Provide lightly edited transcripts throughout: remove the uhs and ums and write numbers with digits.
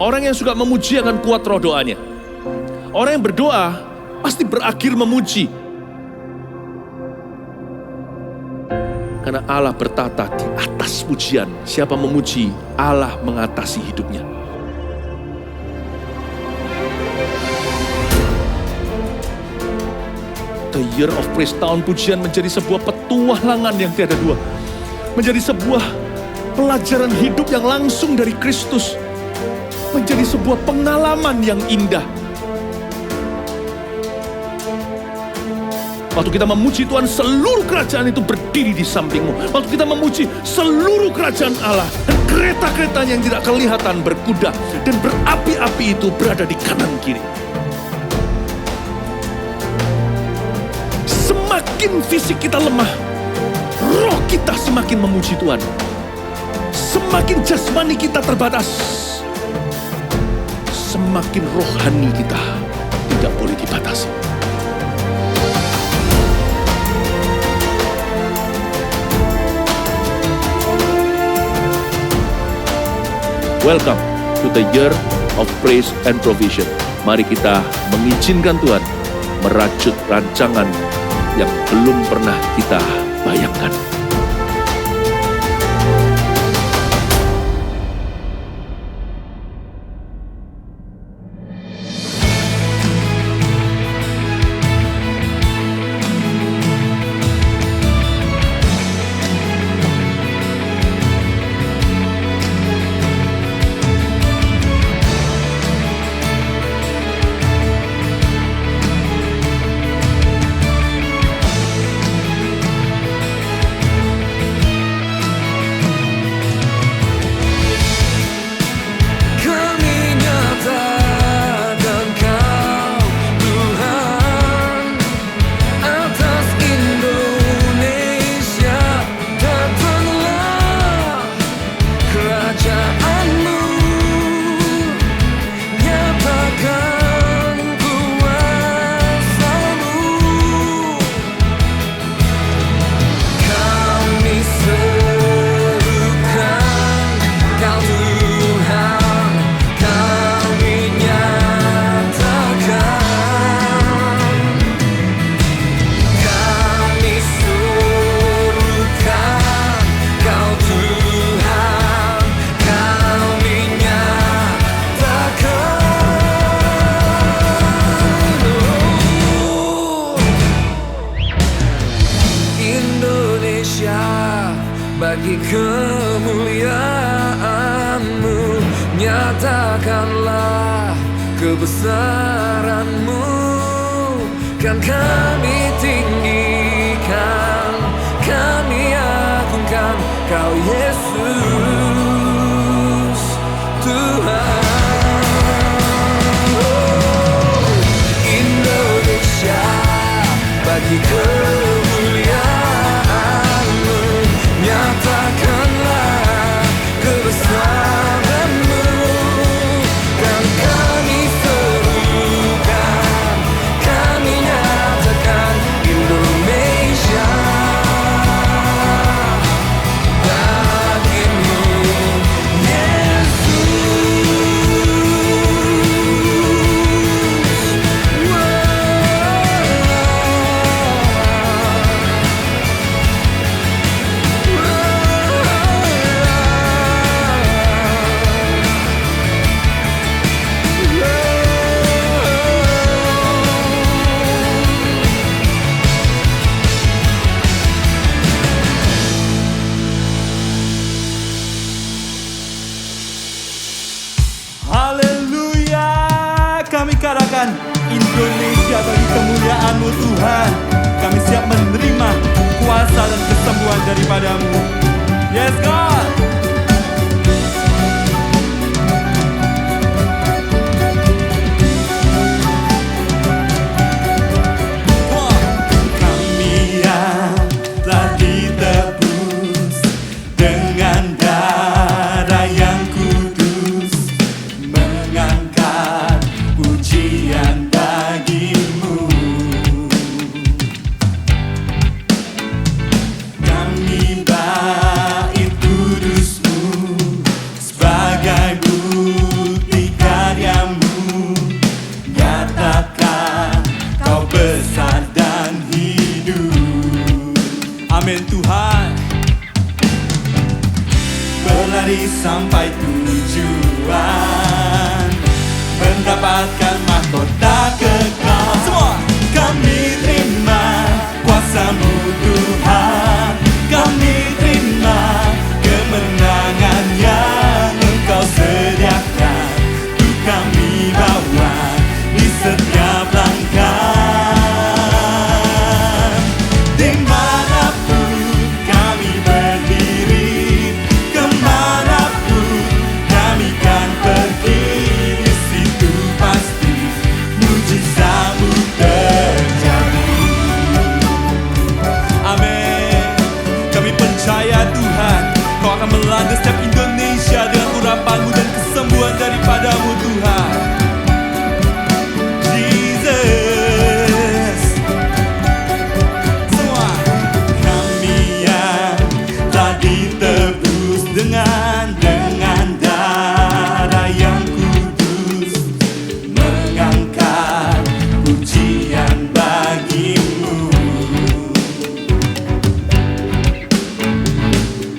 Orang yang suka memuji akan kuat roh doanya. Orang yang berdoa pasti berakhir memuji. Karena Allah bertata di atas pujian. Siapa memuji, Allah mengatasi hidupnya. The Year of Praise, tahun pujian menjadi sebuah petualangan yang tiada dua. Menjadi sebuah pelajaran hidup yang langsung dari Kristus. Menjadi sebuah pengalaman yang indah. Waktu kita memuji Tuhan, seluruh kerajaan itu berdiri di sampingmu. Waktu kita memuji, seluruh kerajaan Allah dan kereta-keretanya yang tidak kelihatan berkuda dan berapi-api itu berada di kanan kiri. Semakin fisik kita lemah, roh kita semakin memuji Tuhan. Semakin jasmani kita terbatas, semakin rohani kita tidak boleh dibatasi. Welcome to the Year of Praise and Provision. Mari kita mengizinkan Tuhan merajut rancangan yang belum pernah kita bayangkan. Bagi kemuliaan-Mu, nyatakanlah kebesaran-Mu. Kan kami tinggikan, kami agungkan Kau Yesus Tuhan. Indonesia, bagi kemuliaan-Mu, nyatakanlah kebesaran-Mu. Kan kami serukan, kami nyatakan Indonesia bagi-Mu, Yesus. Haleluya, kami katakan Indonesia bagi kemuliaan-Mu Tuhan. Kami siap menerima kuasa dan kesembuhan daripada-Mu. Yes God. Kami yang telah ditebus dengan darah yang kudus, mengangkat pujian bagi-Mu. Kami bait kudus sampai tujuan, mendapatkan mahkota kekal. Semua kami terima kuasa-Mu Tuhan, kami terima kemenangan yang Engkau sediakan, untuk kami bawa di setiap langkah. Dimanapun kami berdiri, kemanapun kami kan pergi, di situ pasti mujizat-Mu terjadi. Amin. Kami percaya Tuhan, Kau akan melanda setiap Indonesia dengan urapan-Mu dan kesembuhan daripada-Mu Tuhan. Jesus. Semua kami yang telah ditebus dengan darah yang kudus, mengangkat pujian bagi-Mu.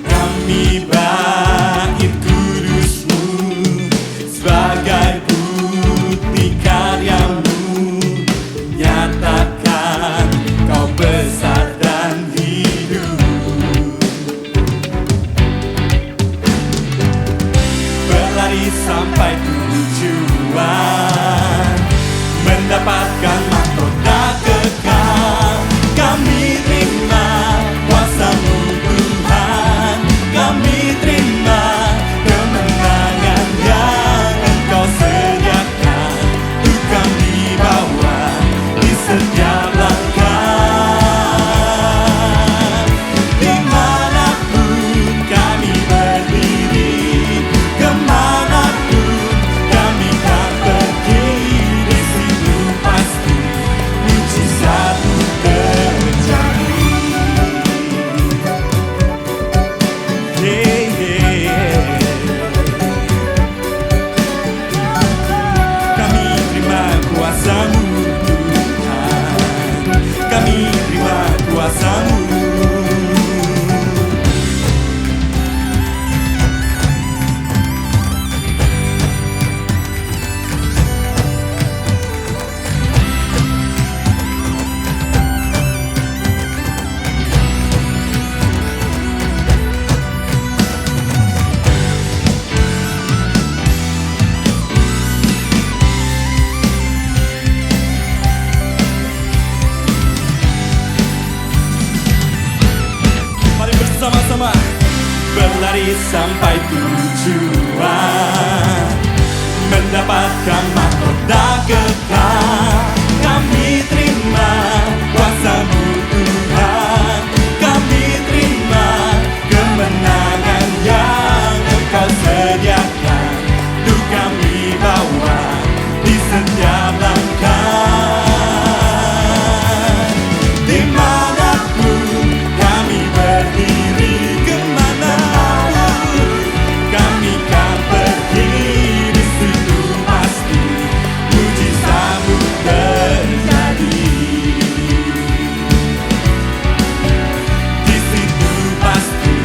Kami bait kudus-Mu sebagai bukti karya-Mu, nyatakan Kau besar dan hidup. Berlari sampai tujuan, mendapatkan mahkota kekal. Kami terima kuasa-Mu Tuhan, kami terima kemenangan yang Engkau sediakan, untuk kami bawa di setiap langkah. Dimanapun kami berdiri, kemanapun kami kan pergi, di situ pasti mujizat-Mu terjadi. Yeah, yeah. Kami terima kuasa-Mu Tuhan, kami terima kuasa-Mu. Mari bersama-sama berlari sampai tujuan, mendapatkan mahkota kekal. Kami terima kuasa-Mu Tuhan, kami terima kemenangan yang Engkau sediakan, untuk kami bawa di setiap langkah. Dimanapun kami berdiri, kemanapun kami kan pergi, di situ pasti mujizat-Mu terjadi. Di situ pasti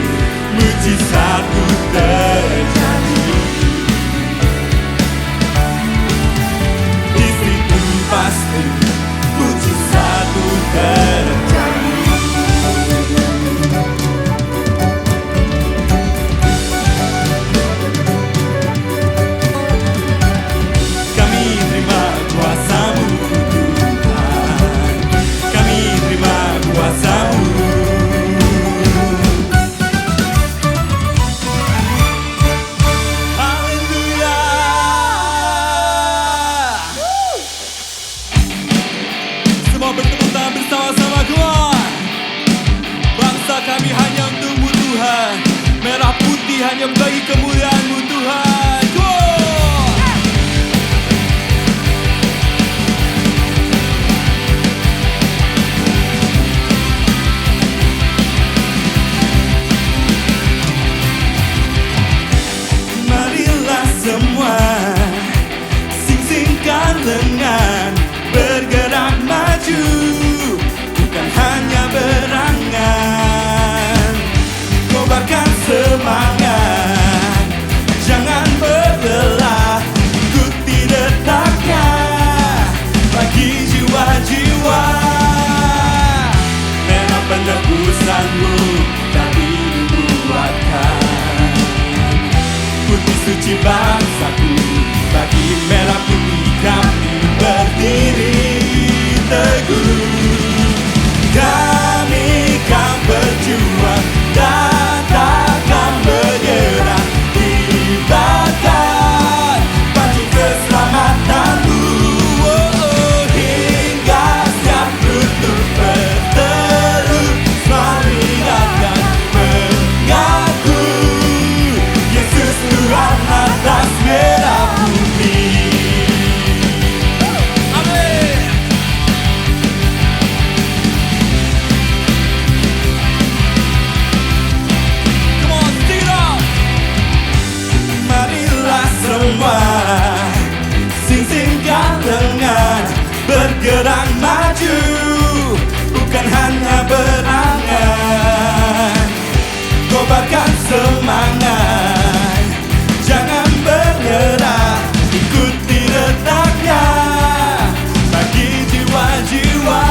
mujizat-Mu terjadi. Di situ pasti mujizat-Mu terjadi. Kami terima kuasa-Mu Tuhan, kami terima kuasa-Mu. Haleluya. Semua bertepuk tangan bersama-sama, keluar. Bangsa kami hanya untuk-Mu Tuhan, merah putih hanya bagi kemuliaan-Mu Tuhan. Keluar. Marilah semua sing-singkan lengan, bergerak maju, bukan hanya berangan. Kobarkan semangat, aku. Kami kan berjuang dan takkan menyerah. Kibarkan baju keselamatanmu, hingga setiap lutut bertelut mengingatkan mengaku Yesus Tuhan atas merah putih. Amin. Come on, sing it out. Marilah semua sing-singkan lengan, bergerak maju, bukan hanya berangan. Kobarkan semangat, jangan menyerah, ikuti retaknya bagi jiwa-jiwa.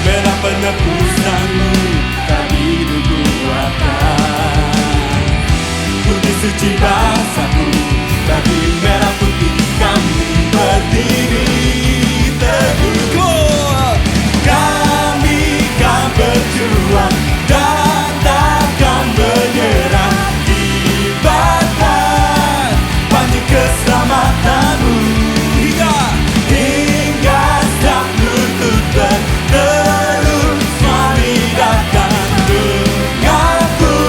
Merah penebusanmu kami nubuatkan, putih suci bangsaku, bagi merah putih kami berdiri teguh. Kami kan berjuang dan takkan menyerah. Kibarkan panji keselamatanmu, hingga setiap lutut bertelut menidakkan mengaku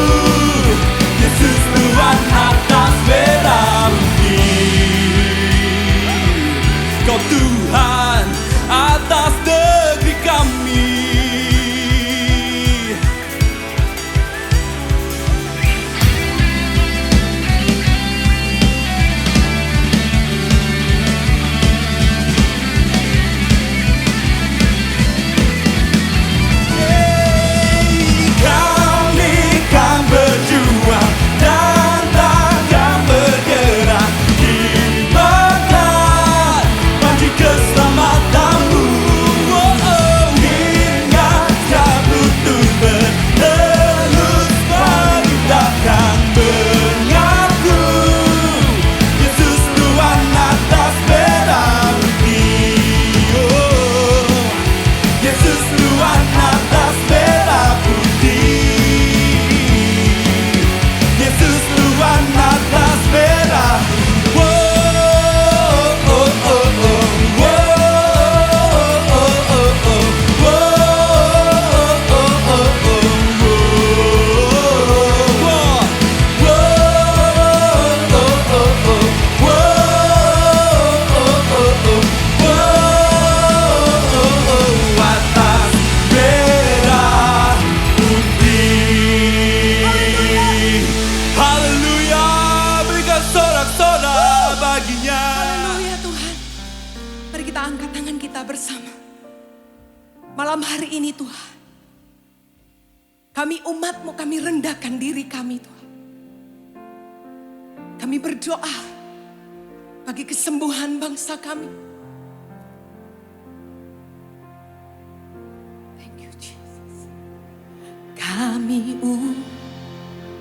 Yesus Tuhan atas merah putih. Kau Tuhan atas negeri kami. Kami kan berjuang dan takkan menyerah. Kibarkan panji keselamatanmu, hingga setiap lutut bertelut menidakkan mengaku Yesus Tuhan atas merah putih. Yesus Tuhan atas merah putih. Yesus Tuhan atas merah. Atas merah putih. Haleluya, berikan sorak-sorak baginya. Haleluya Tuhan. Mari kita angkat tangan kita bersama. Malam hari ini Tuhan, kami umat-Mu, kami rendahkan diri kami Tuhan. Kami berdoa bagi kesembuhan bangsa kami. Thank you Jesus. Kami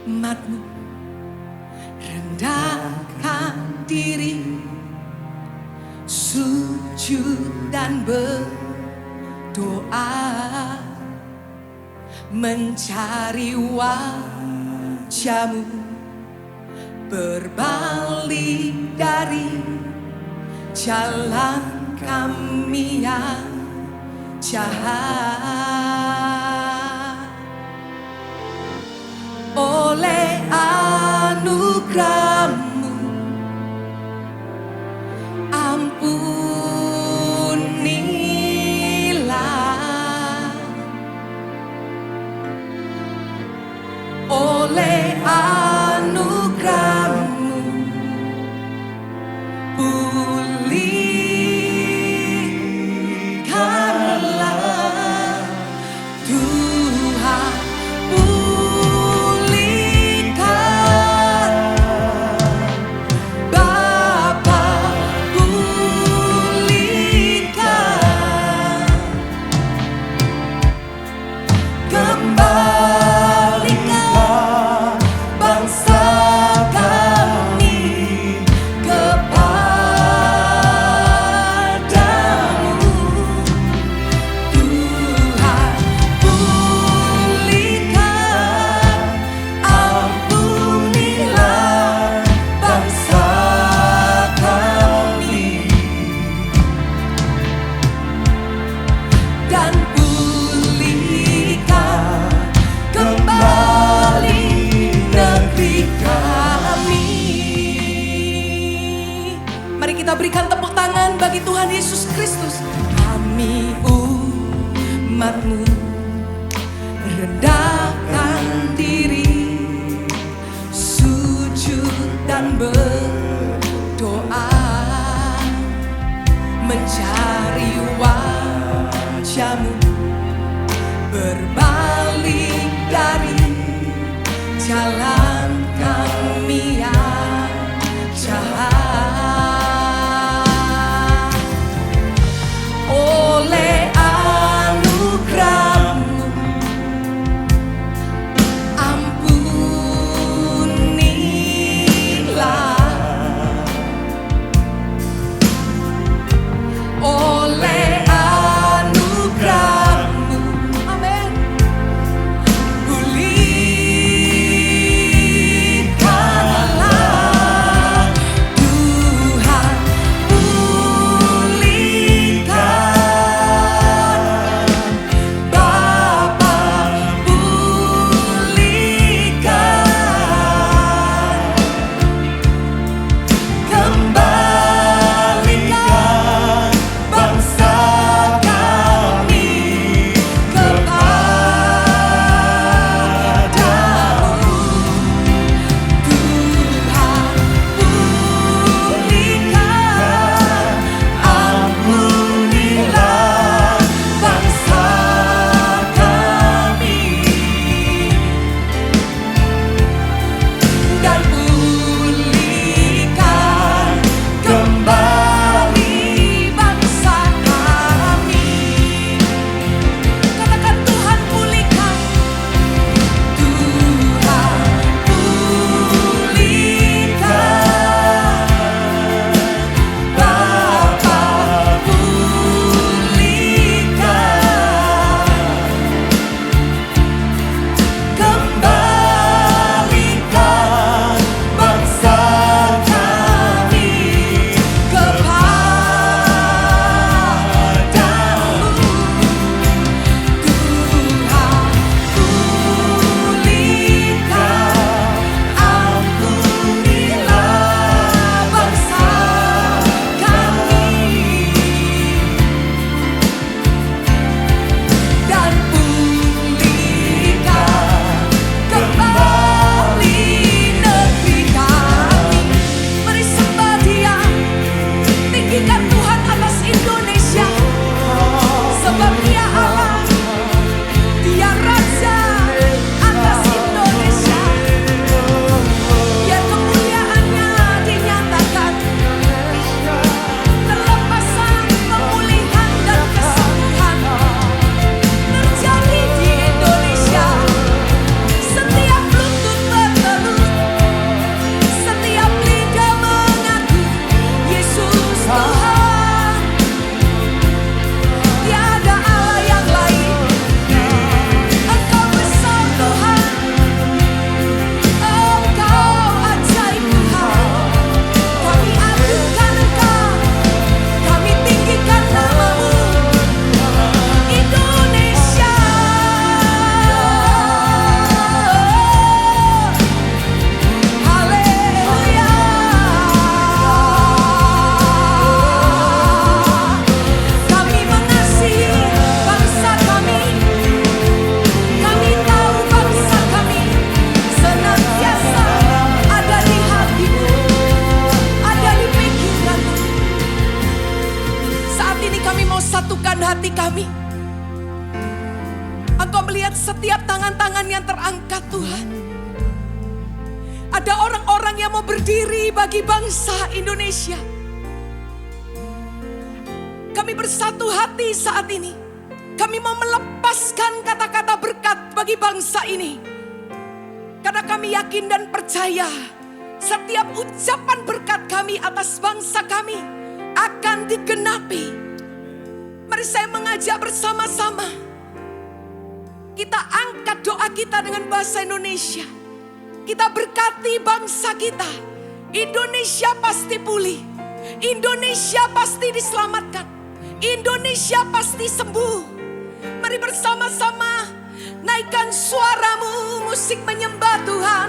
umat-Mu rendahkan diri, sujud dan berdoa, mencari wajah-Mu, berbalik dari jalan kami yang jahat. Oleh anugerah-Mu ampunilah. Oleh anugerah-Mu pulihkanlah Tuhan, pulihkan Yesus Kristus. Kami umat-Mu rendahkan diri, sujud dan berdoa, mencari wajah-Mu, berbalik dari jalan kami yang jahat. Oleh anugerah-Mu ampunilah, oleh anugerah-Mu, amin, pulihkanlah Tuhan, pulihkan Bapa, pulihkan, kembalikan bangsa kami kepadamu. Tuhan, pulihkan, ampunilah bangsa kami, dan pulihkan kembali bangsa kami. Katakan, Tuhan pulihkan, Tuhan pulihkan, Bapa pulihkan, kembalikan bangsa kami kepadamu. Tuhan pulihkan, ampunilah bangsa kami, dan pulihkan kembali negeri kami. Mari sembah Dia, tinggikan Tuhan atas Indonesia, sebab Dia Allah, Dia Raja atas Indonesia. Biar kemuliaan-Nya dinyatakan, kelepasan, pemulihan dan kesembuhan terjadi di Indonesia. Setiap lutut bertelut, setiap lidah mengaku Yesus Tuhan. Tiada Allah yang lain, Engkau besar Tuhan, Engkau ajaib Tuhan. Kami agungkan Engkau, kami tinggikan nama-Mu, Indonesia. Haleluya. Kami mengasihi bangsa kami. Kami tahu bangsa kami senantiasa ada di hati-Mu, ada di pikiran-Mu. Saat ini kami mau satukan hati kami. Engkau melihat setiap tangan-tangan yang terangkat, Tuhan. Ada orang-orang yang mau berdiri bagi bangsa Indonesia. Kami bersatu hati saat ini. Kami mau melepaskan kata-kata berkat bagi bangsa ini. Karena kami yakin dan percaya setiap ucapan berkat kami atas bangsa kami akan digenapi. Mari saya mengajak bersama-sama. Kita angkat doa kita dengan bahasa Indonesia. Kita berkati bangsa kita. Indonesia pasti pulih. Indonesia pasti diselamatkan. Indonesia pasti sembuh. Mari bersama-sama naikkan suaramu, musik menyembah Tuhan.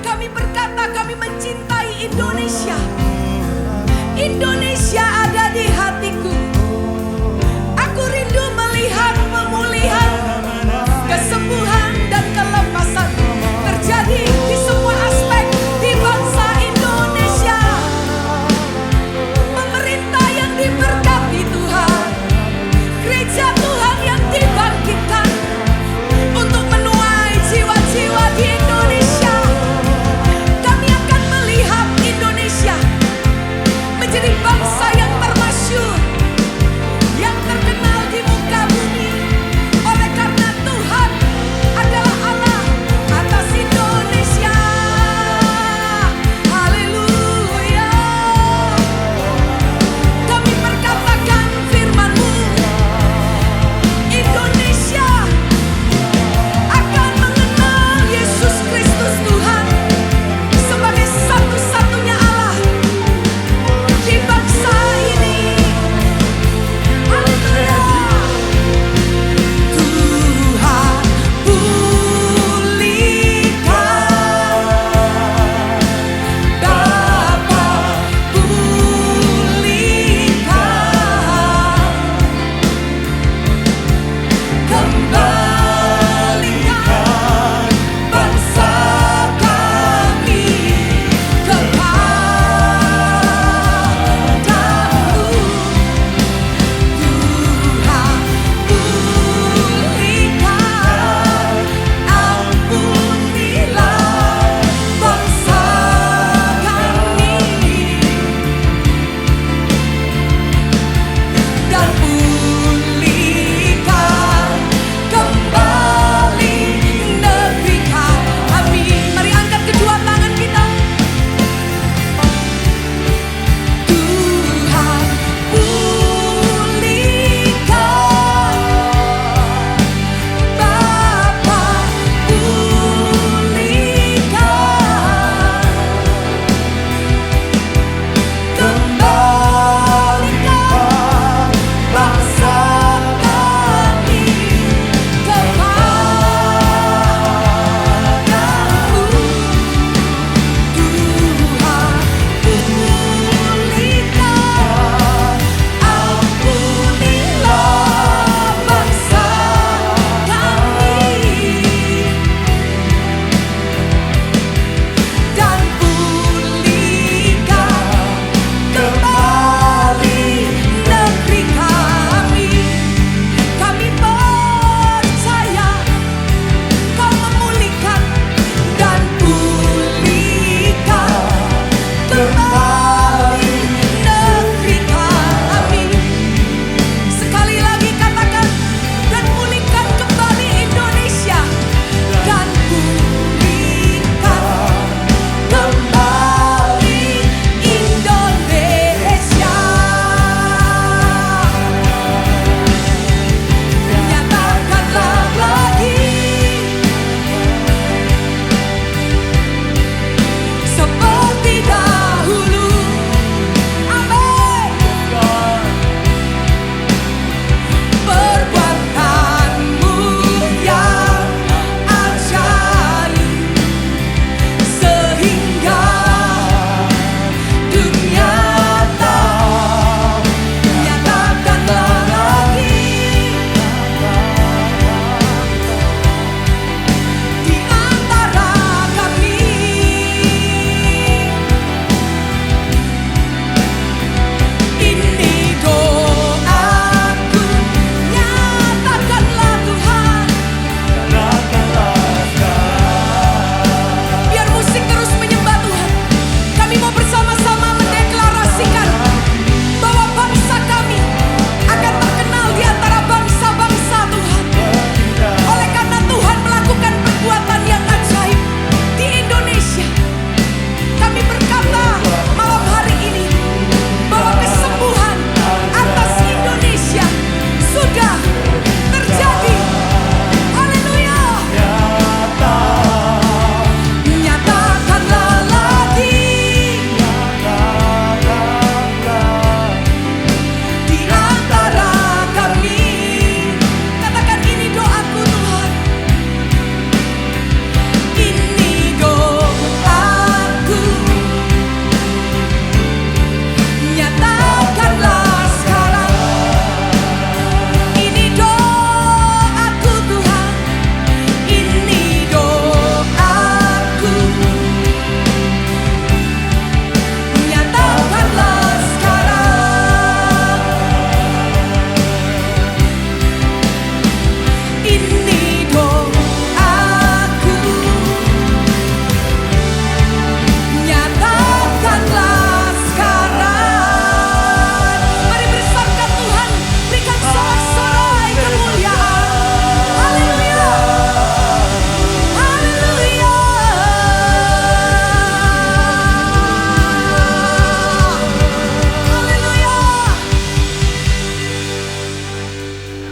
Kami berkata kami mencintai Indonesia. Indonesia ada di hatiku. Aku rindu melihat pemulihan, kesembuhan dan kelepasan terjadi di semua aspek di bangsa Indonesia. Pemerintah yang diberkati Tuhan, gereja Tuhan yang dibangkitkan untuk menuai jiwa-jiwa di Indonesia. Kami akan melihat Indonesia menjadi bangsa yang termasyur,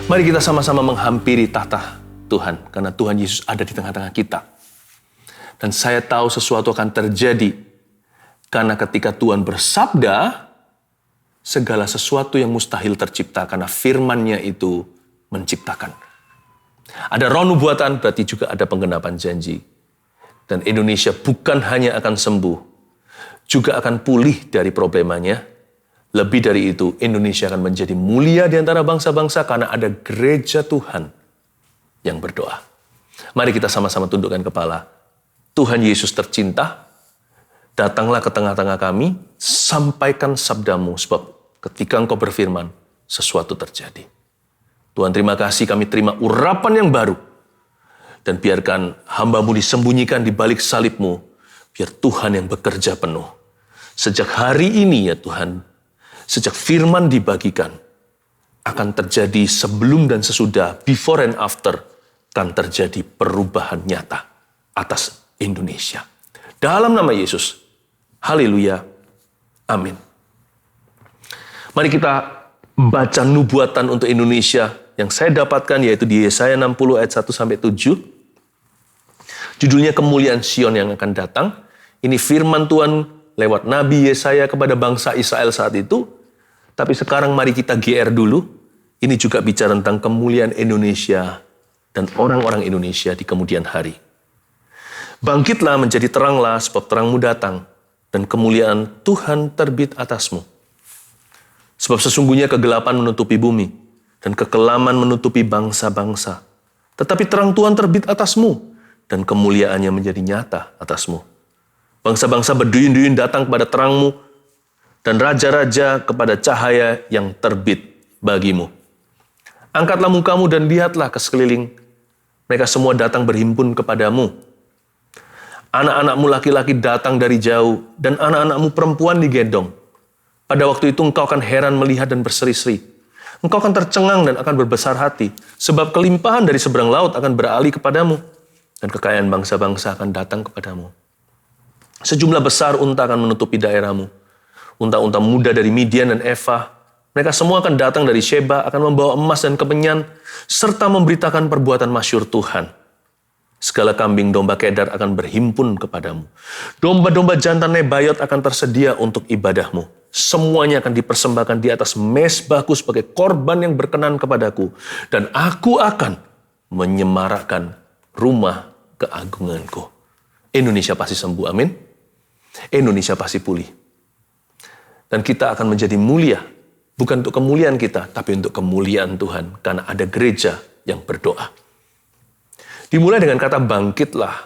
Mari kita sama-sama menghampiri tahta Tuhan, karena Tuhan Yesus ada di tengah-tengah kita. Dan saya tahu sesuatu akan terjadi, karena ketika Tuhan bersabda, segala sesuatu yang mustahil tercipta, karena firman-Nya itu menciptakan. Ada roh nubuatan, berarti juga ada penggenapan janji. Dan Indonesia bukan hanya akan sembuh, juga akan pulih dari problemanya. Lebih dari itu, Indonesia akan menjadi mulia di antara bangsa-bangsa karena ada gereja Tuhan yang berdoa. Mari kita sama-sama tundukkan kepala. Tuhan Yesus tercinta, datanglah ke tengah-tengah kami, sampaikan sabdamu, sebab ketika Engkau berfirman, sesuatu terjadi. Tuhan, terima kasih, kami terima urapan yang baru. Dan biarkan hamba-Mu disembunyikan di balik salib-Mu, biar Tuhan yang bekerja penuh. Sejak hari ini ya Tuhan, sejak firman dibagikan, akan terjadi sebelum dan sesudah, before and after, akan terjadi perubahan nyata atas Indonesia. Dalam nama Yesus, haleluya, amin. Mari kita baca nubuatan untuk Indonesia yang saya dapatkan, yaitu di Yesaya 60 ayat 1-7. Judulnya Kemuliaan Sion yang akan datang. Ini firman Tuhan lewat Nabi Yesaya kepada bangsa Israel saat itu. Tapi sekarang mari kita GR dulu. Ini juga bicara tentang kemuliaan Indonesia dan orang-orang Indonesia di kemudian hari. Bangkitlah menjadi teranglah, sebab terangmu datang, dan kemuliaan Tuhan terbit atasmu. Sebab sesungguhnya kegelapan menutupi bumi, dan kekelaman menutupi bangsa-bangsa. Tetapi terang Tuhan terbit atasmu, dan kemuliaannya menjadi nyata atasmu. Bangsa-bangsa berduyun-duyun datang kepada terangmu, dan raja-raja kepada cahaya yang terbit bagimu. Angkatlah mukamu dan lihatlah ke sekeliling. Mereka semua datang berhimpun kepadamu. Anak-anakmu laki-laki datang dari jauh, dan anak-anakmu perempuan digendong. Pada waktu itu engkau akan heran melihat dan berseri-seri. Engkau akan tercengang dan akan berbesar hati, sebab kelimpahan dari seberang laut akan beralih kepadamu, dan kekayaan bangsa-bangsa akan datang kepadamu. Sejumlah besar unta akan menutupi daerahmu. Unta-unta muda dari Midian dan Eva. Mereka semua akan datang dari Sheba, akan membawa emas dan kemenyan, serta memberitakan perbuatan masyhur Tuhan. Segala kambing domba Kedar akan berhimpun kepadamu. Domba-domba jantan Nebayot akan tersedia untuk ibadahmu. Semuanya akan dipersembahkan di atas mezbahku sebagai korban yang berkenan kepadaku. Dan aku akan menyemarakkan rumah keagunganku. Indonesia pasti sembuh, amin. Indonesia pasti pulih. Dan kita akan menjadi mulia, bukan untuk kemuliaan kita, tapi untuk kemuliaan Tuhan, karena ada gereja yang berdoa. Dimulai dengan kata bangkitlah.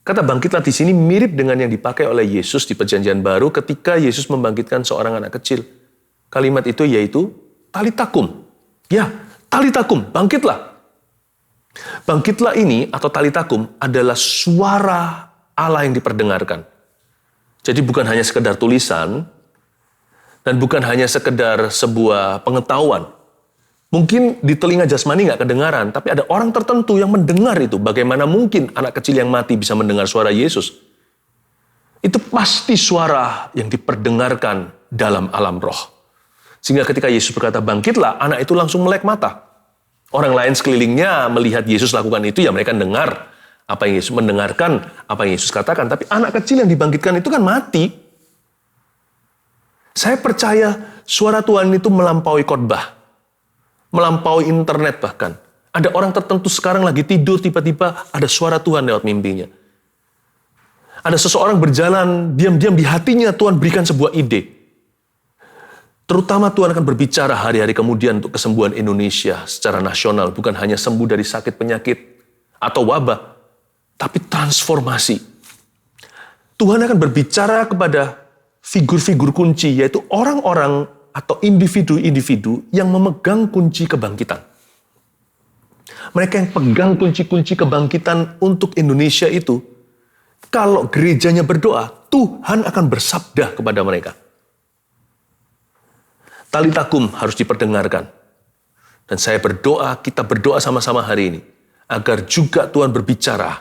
Kata bangkitlah di sini mirip dengan yang dipakai oleh Yesus di Perjanjian Baru ketika Yesus membangkitkan seorang anak kecil. Kalimat itu yaitu talitakum. Ya, talitakum, bangkitlah. Bangkitlah ini atau talitakum adalah suara Allah yang diperdengarkan. Jadi bukan hanya sekedar tulisan dan bukan hanya sekedar sebuah pengetahuan. Mungkin di telinga jasmani nggak kedengaran, tapi ada orang tertentu yang mendengar itu. Bagaimana mungkin anak kecil yang mati bisa mendengar suara Yesus? Itu pasti suara yang diperdengarkan dalam alam roh. Sehingga ketika Yesus berkata bangkitlah, anak itu langsung melek mata. Orang lain sekelilingnya melihat Yesus lakukan itu, ya mereka dengar apa yang Yesus mendengarkan, apa yang Yesus katakan. Tapi anak kecil yang dibangkitkan itu kan mati. Saya percaya suara Tuhan itu melampaui khotbah, melampaui internet bahkan. Ada orang tertentu sekarang lagi tidur, tiba-tiba ada suara Tuhan lewat mimpinya. Ada seseorang berjalan, diam-diam di hatinya Tuhan berikan sebuah ide. Terutama Tuhan akan berbicara hari-hari kemudian untuk kesembuhan Indonesia secara nasional. Bukan hanya sembuh dari sakit penyakit atau wabah, tapi transformasi. Tuhan akan berbicara kepada figur-figur kunci, yaitu orang-orang atau individu-individu yang memegang kunci kebangkitan. Mereka yang pegang kunci-kunci kebangkitan untuk Indonesia itu, kalau gerejanya berdoa, Tuhan akan bersabda kepada mereka. Talitakum harus diperdengarkan. Dan saya berdoa, kita berdoa sama-sama hari ini, agar juga Tuhan berbicara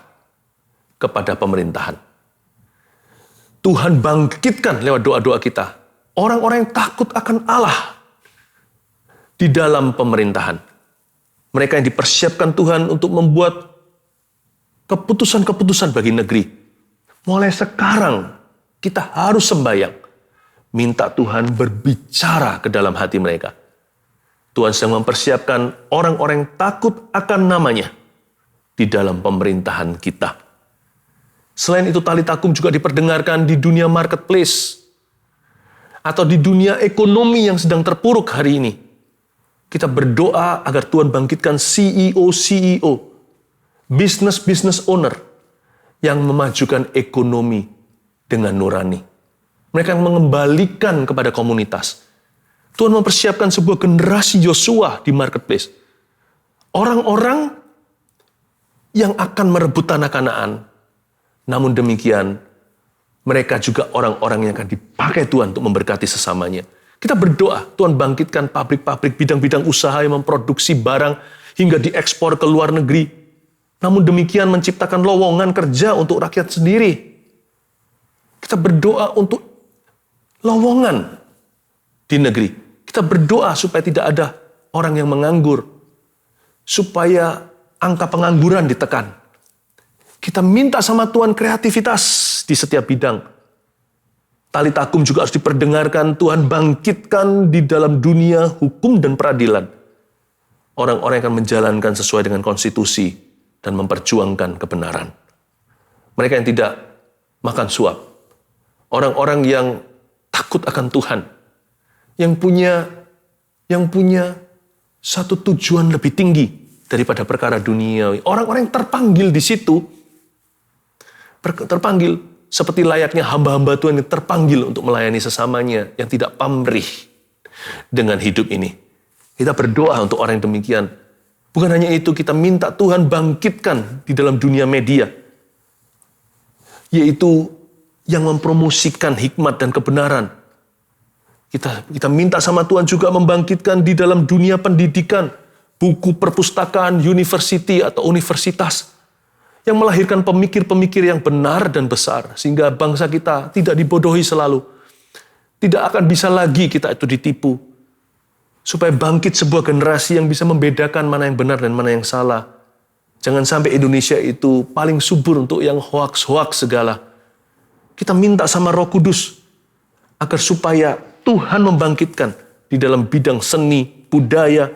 kepada pemerintahan. Tuhan bangkitkan lewat doa-doa kita orang-orang yang takut akan Allah di dalam pemerintahan. Mereka yang dipersiapkan Tuhan untuk membuat keputusan-keputusan bagi negeri. Mulai sekarang kita harus sembahyang. Minta Tuhan berbicara ke dalam hati mereka. Tuhan sedang mempersiapkan orang-orang yang takut akan namanya di dalam pemerintahan kita. Selain itu, tali takum juga diperdengarkan di dunia marketplace atau di dunia ekonomi yang sedang terpuruk hari ini. Kita berdoa agar Tuhan bangkitkan CEO, business owner yang memajukan ekonomi dengan nurani. Mereka yang mengembalikan kepada komunitas. Tuhan mempersiapkan sebuah generasi Yosua di marketplace. Orang-orang yang akan merebut tanah Kanaan. Namun demikian, mereka juga orang-orang yang akan dipakai Tuhan untuk memberkati sesamanya. Kita berdoa, Tuhan bangkitkan pabrik-pabrik, bidang-bidang usaha yang memproduksi barang hingga diekspor ke luar negeri. Namun demikian menciptakan lowongan kerja untuk rakyat sendiri. Kita berdoa untuk lowongan di negeri. Kita berdoa supaya tidak ada orang yang menganggur. Supaya angka pengangguran ditekan. Kita minta sama Tuhan kreativitas di setiap bidang. Tali takum juga harus diperdengarkan. Tuhan bangkitkan di dalam dunia hukum dan peradilan. Orang-orang yang akan menjalankan sesuai dengan konstitusi dan memperjuangkan kebenaran. Mereka yang tidak makan suap. Orang-orang yang takut akan Tuhan. Yang punya satu tujuan lebih tinggi daripada perkara duniawi. Orang-orang yang terpanggil di situ, terpanggil seperti layaknya hamba-hamba Tuhan yang terpanggil untuk melayani sesamanya, yang tidak pamrih dengan hidup ini. Kita berdoa untuk orang yang demikian. Bukan hanya itu, kita minta Tuhan bangkitkan di dalam dunia media, yaitu yang mempromosikan hikmat dan kebenaran. Kita minta sama Tuhan juga membangkitkan di dalam dunia pendidikan, buku perpustakaan, university atau universitas, yang melahirkan pemikir-pemikir yang benar dan besar, sehingga bangsa kita tidak dibodohi selalu. Tidak akan bisa lagi kita itu ditipu. Supaya bangkit sebuah generasi yang bisa membedakan mana yang benar dan mana yang salah. Jangan sampai Indonesia itu paling subur untuk yang hoaks-hoaks segala. Kita minta sama Roh Kudus agar supaya Tuhan membangkitkan di dalam bidang seni, budaya,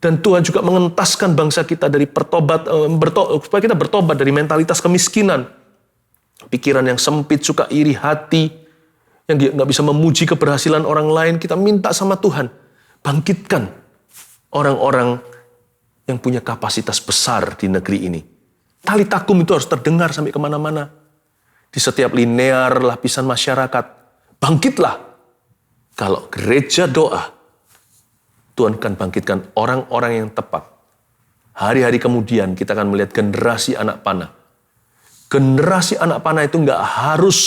dan Tuhan juga mengentaskan bangsa kita dari supaya kita bertobat dari mentalitas kemiskinan, pikiran yang sempit, suka iri hati, yang nggak bisa memuji keberhasilan orang lain. Kita minta sama Tuhan, bangkitkan orang-orang yang punya kapasitas besar di negeri ini. Tali takum itu harus terdengar sampai kemana-mana. Di setiap linear lapisan masyarakat, bangkitlah. Kalau gereja doa, Tuhan akan bangkitkan orang-orang yang tepat. Hari-hari kemudian kita akan melihat generasi anak panah. Generasi anak panah itu nggak harus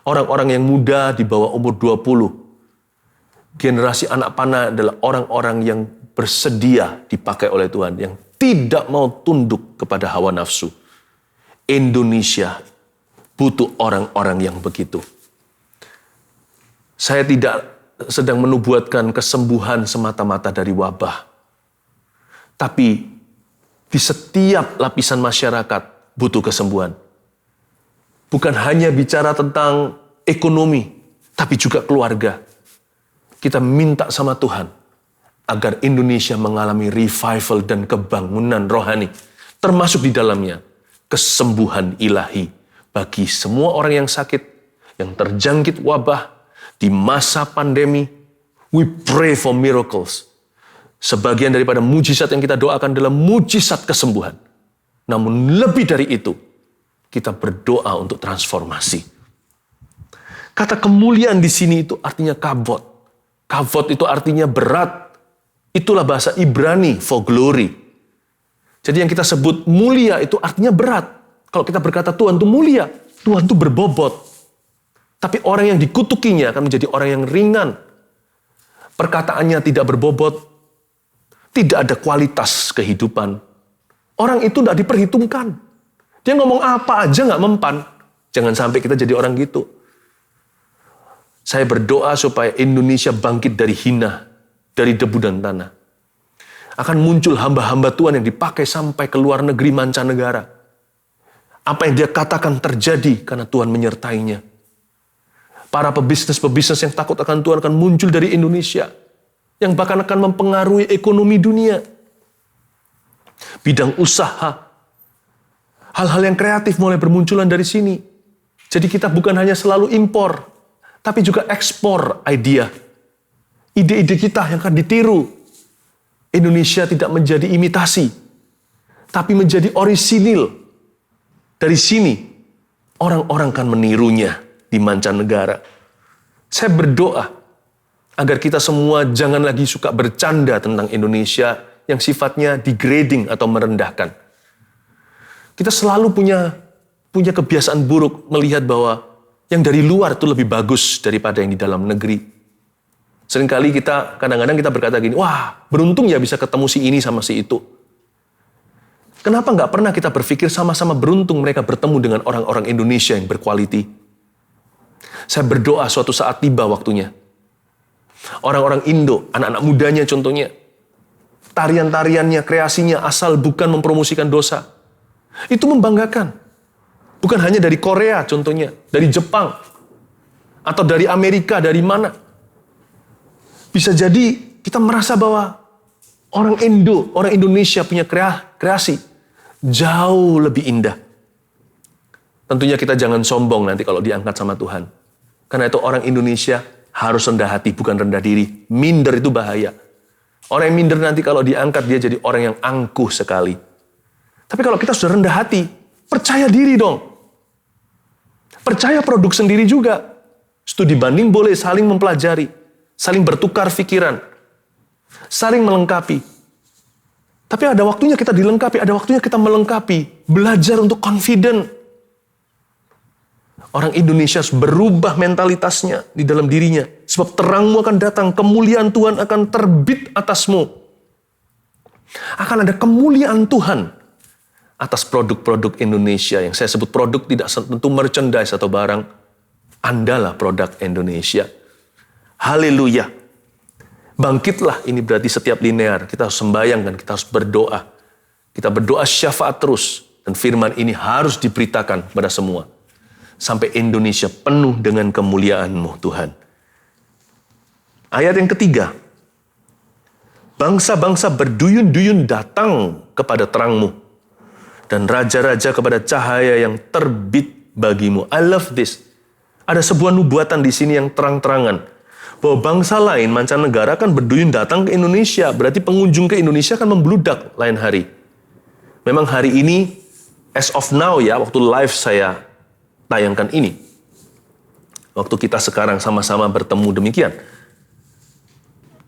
orang-orang yang muda di bawah umur 20. Generasi anak panah adalah orang-orang yang bersedia dipakai oleh Tuhan, yang tidak mau tunduk kepada hawa nafsu. Indonesia butuh orang-orang yang begitu. Saya tidak sedang menubuatkan kesembuhan semata-mata dari wabah. Tapi di setiap lapisan masyarakat butuh kesembuhan. Bukan hanya bicara tentang ekonomi, tapi juga keluarga. Kita minta sama Tuhan agar Indonesia mengalami revival dan kebangunan rohani. Termasuk di dalamnya kesembuhan ilahi bagi semua orang yang sakit, yang terjangkit wabah. Di masa pandemi, we pray for miracles. Sebagian daripada mujizat yang kita doakan adalah mujizat kesembuhan. Namun lebih dari itu, kita berdoa untuk transformasi. Kata kemuliaan di sini itu artinya kavod. Kavod itu artinya berat. Itulah bahasa Ibrani for glory. Jadi yang kita sebut mulia itu artinya berat. Kalau kita berkata Tuhan itu mulia, Tuhan itu berbobot. Tapi orang yang dikutukinya akan menjadi orang yang ringan. Perkataannya tidak berbobot. Tidak ada kualitas kehidupan. Orang itu tidak diperhitungkan. Dia ngomong apa aja nggak mempan. Jangan sampai kita jadi orang gitu. Saya berdoa supaya Indonesia bangkit dari hina, dari debu dan tanah. Akan muncul hamba-hamba Tuhan yang dipakai sampai ke luar negeri mancanegara. Apa yang dia katakan terjadi karena Tuhan menyertainya. Para pebisnis-pebisnis yang takut akan Tuhan akan muncul dari Indonesia. Yang bahkan akan mempengaruhi ekonomi dunia. Bidang usaha. Hal-hal yang kreatif mulai bermunculan dari sini. Jadi kita bukan hanya selalu impor, tapi juga ekspor idea. Ide-ide kita yang akan ditiru. Indonesia tidak menjadi imitasi, tapi menjadi orisinil. Dari sini, orang-orang akan menirunya di mancanegara. Saya berdoa agar kita semua jangan lagi suka bercanda tentang Indonesia yang sifatnya degrading atau merendahkan. Kita selalu punya kebiasaan buruk melihat bahwa yang dari luar itu lebih bagus daripada yang di dalam negeri. Seringkali kadang-kadang kita berkata gini, wah beruntung ya bisa ketemu si ini sama si itu. Kenapa nggak pernah kita berpikir sama-sama beruntung mereka bertemu dengan orang-orang Indonesia yang berkualiti? Saya berdoa suatu saat tiba waktunya. Orang-orang Indo, anak-anak mudanya contohnya, tarian-tariannya, kreasinya asal bukan mempromosikan dosa. Itu membanggakan. Bukan hanya dari Korea contohnya, dari Jepang, atau dari Amerika, dari mana. Bisa jadi kita merasa bahwa orang Indonesia punya kreasi jauh lebih indah. Tentunya kita jangan sombong nanti kalau diangkat sama Tuhan. Karena itu orang Indonesia harus rendah hati, bukan rendah diri. Minder itu bahaya. Orang yang minder nanti kalau diangkat dia jadi orang yang angkuh sekali. Tapi kalau kita sudah rendah hati, percaya diri dong. Percaya produk sendiri juga. Studi banding boleh, saling mempelajari. Saling bertukar pikiran. Saling melengkapi. Tapi ada waktunya kita dilengkapi, ada waktunya kita melengkapi. Belajar untuk confident. Orang Indonesia harus berubah mentalitasnya di dalam dirinya. Sebab terangmu akan datang, kemuliaan Tuhan akan terbit atasmu. Akan ada kemuliaan Tuhan atas produk-produk Indonesia. Yang saya sebut produk tidak tentu merchandise atau barang. Andalah produk Indonesia. Haleluya. Bangkitlah, ini berarti setiap linear. Kita harus sembahyang dan kita harus berdoa. Kita berdoa syafaat terus. Dan firman ini harus diberitakan pada semua. Sampai Indonesia penuh dengan kemuliaan-Mu, Tuhan. Ayat yang ketiga. Bangsa-bangsa berduyun-duyun datang kepada terang-Mu. Dan raja-raja kepada cahaya yang terbit bagimu. I love this. Ada sebuah nubuatan di sini yang terang-terangan. Bahwa bangsa lain, mancanegara akan berduyun datang ke Indonesia. Berarti pengunjung ke Indonesia akan membludak lain hari. Memang hari ini, as of now ya, waktu live saya tayangkan ini. Waktu kita sekarang sama-sama bertemu demikian.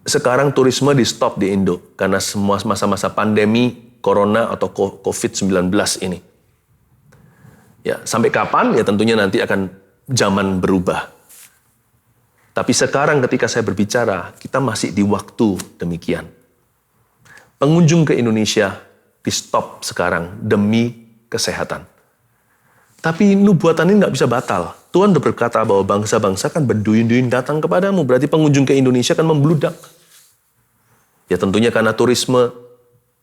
Sekarang turisme di stop di Indo. Karena semua masa-masa pandemi, corona atau COVID-19 ini. Ya, sampai kapan? Ya tentunya nanti akan zaman berubah. Tapi sekarang ketika saya berbicara, kita masih di waktu demikian. Pengunjung ke Indonesia di stop sekarang demi kesehatan. Tapi nubuatan ini nggak bisa batal. Tuhan sudah berkata bahwa bangsa-bangsa kan berduyun-duyun datang kepadamu. Berarti pengunjung ke Indonesia kan membludak. Ya tentunya karena turisme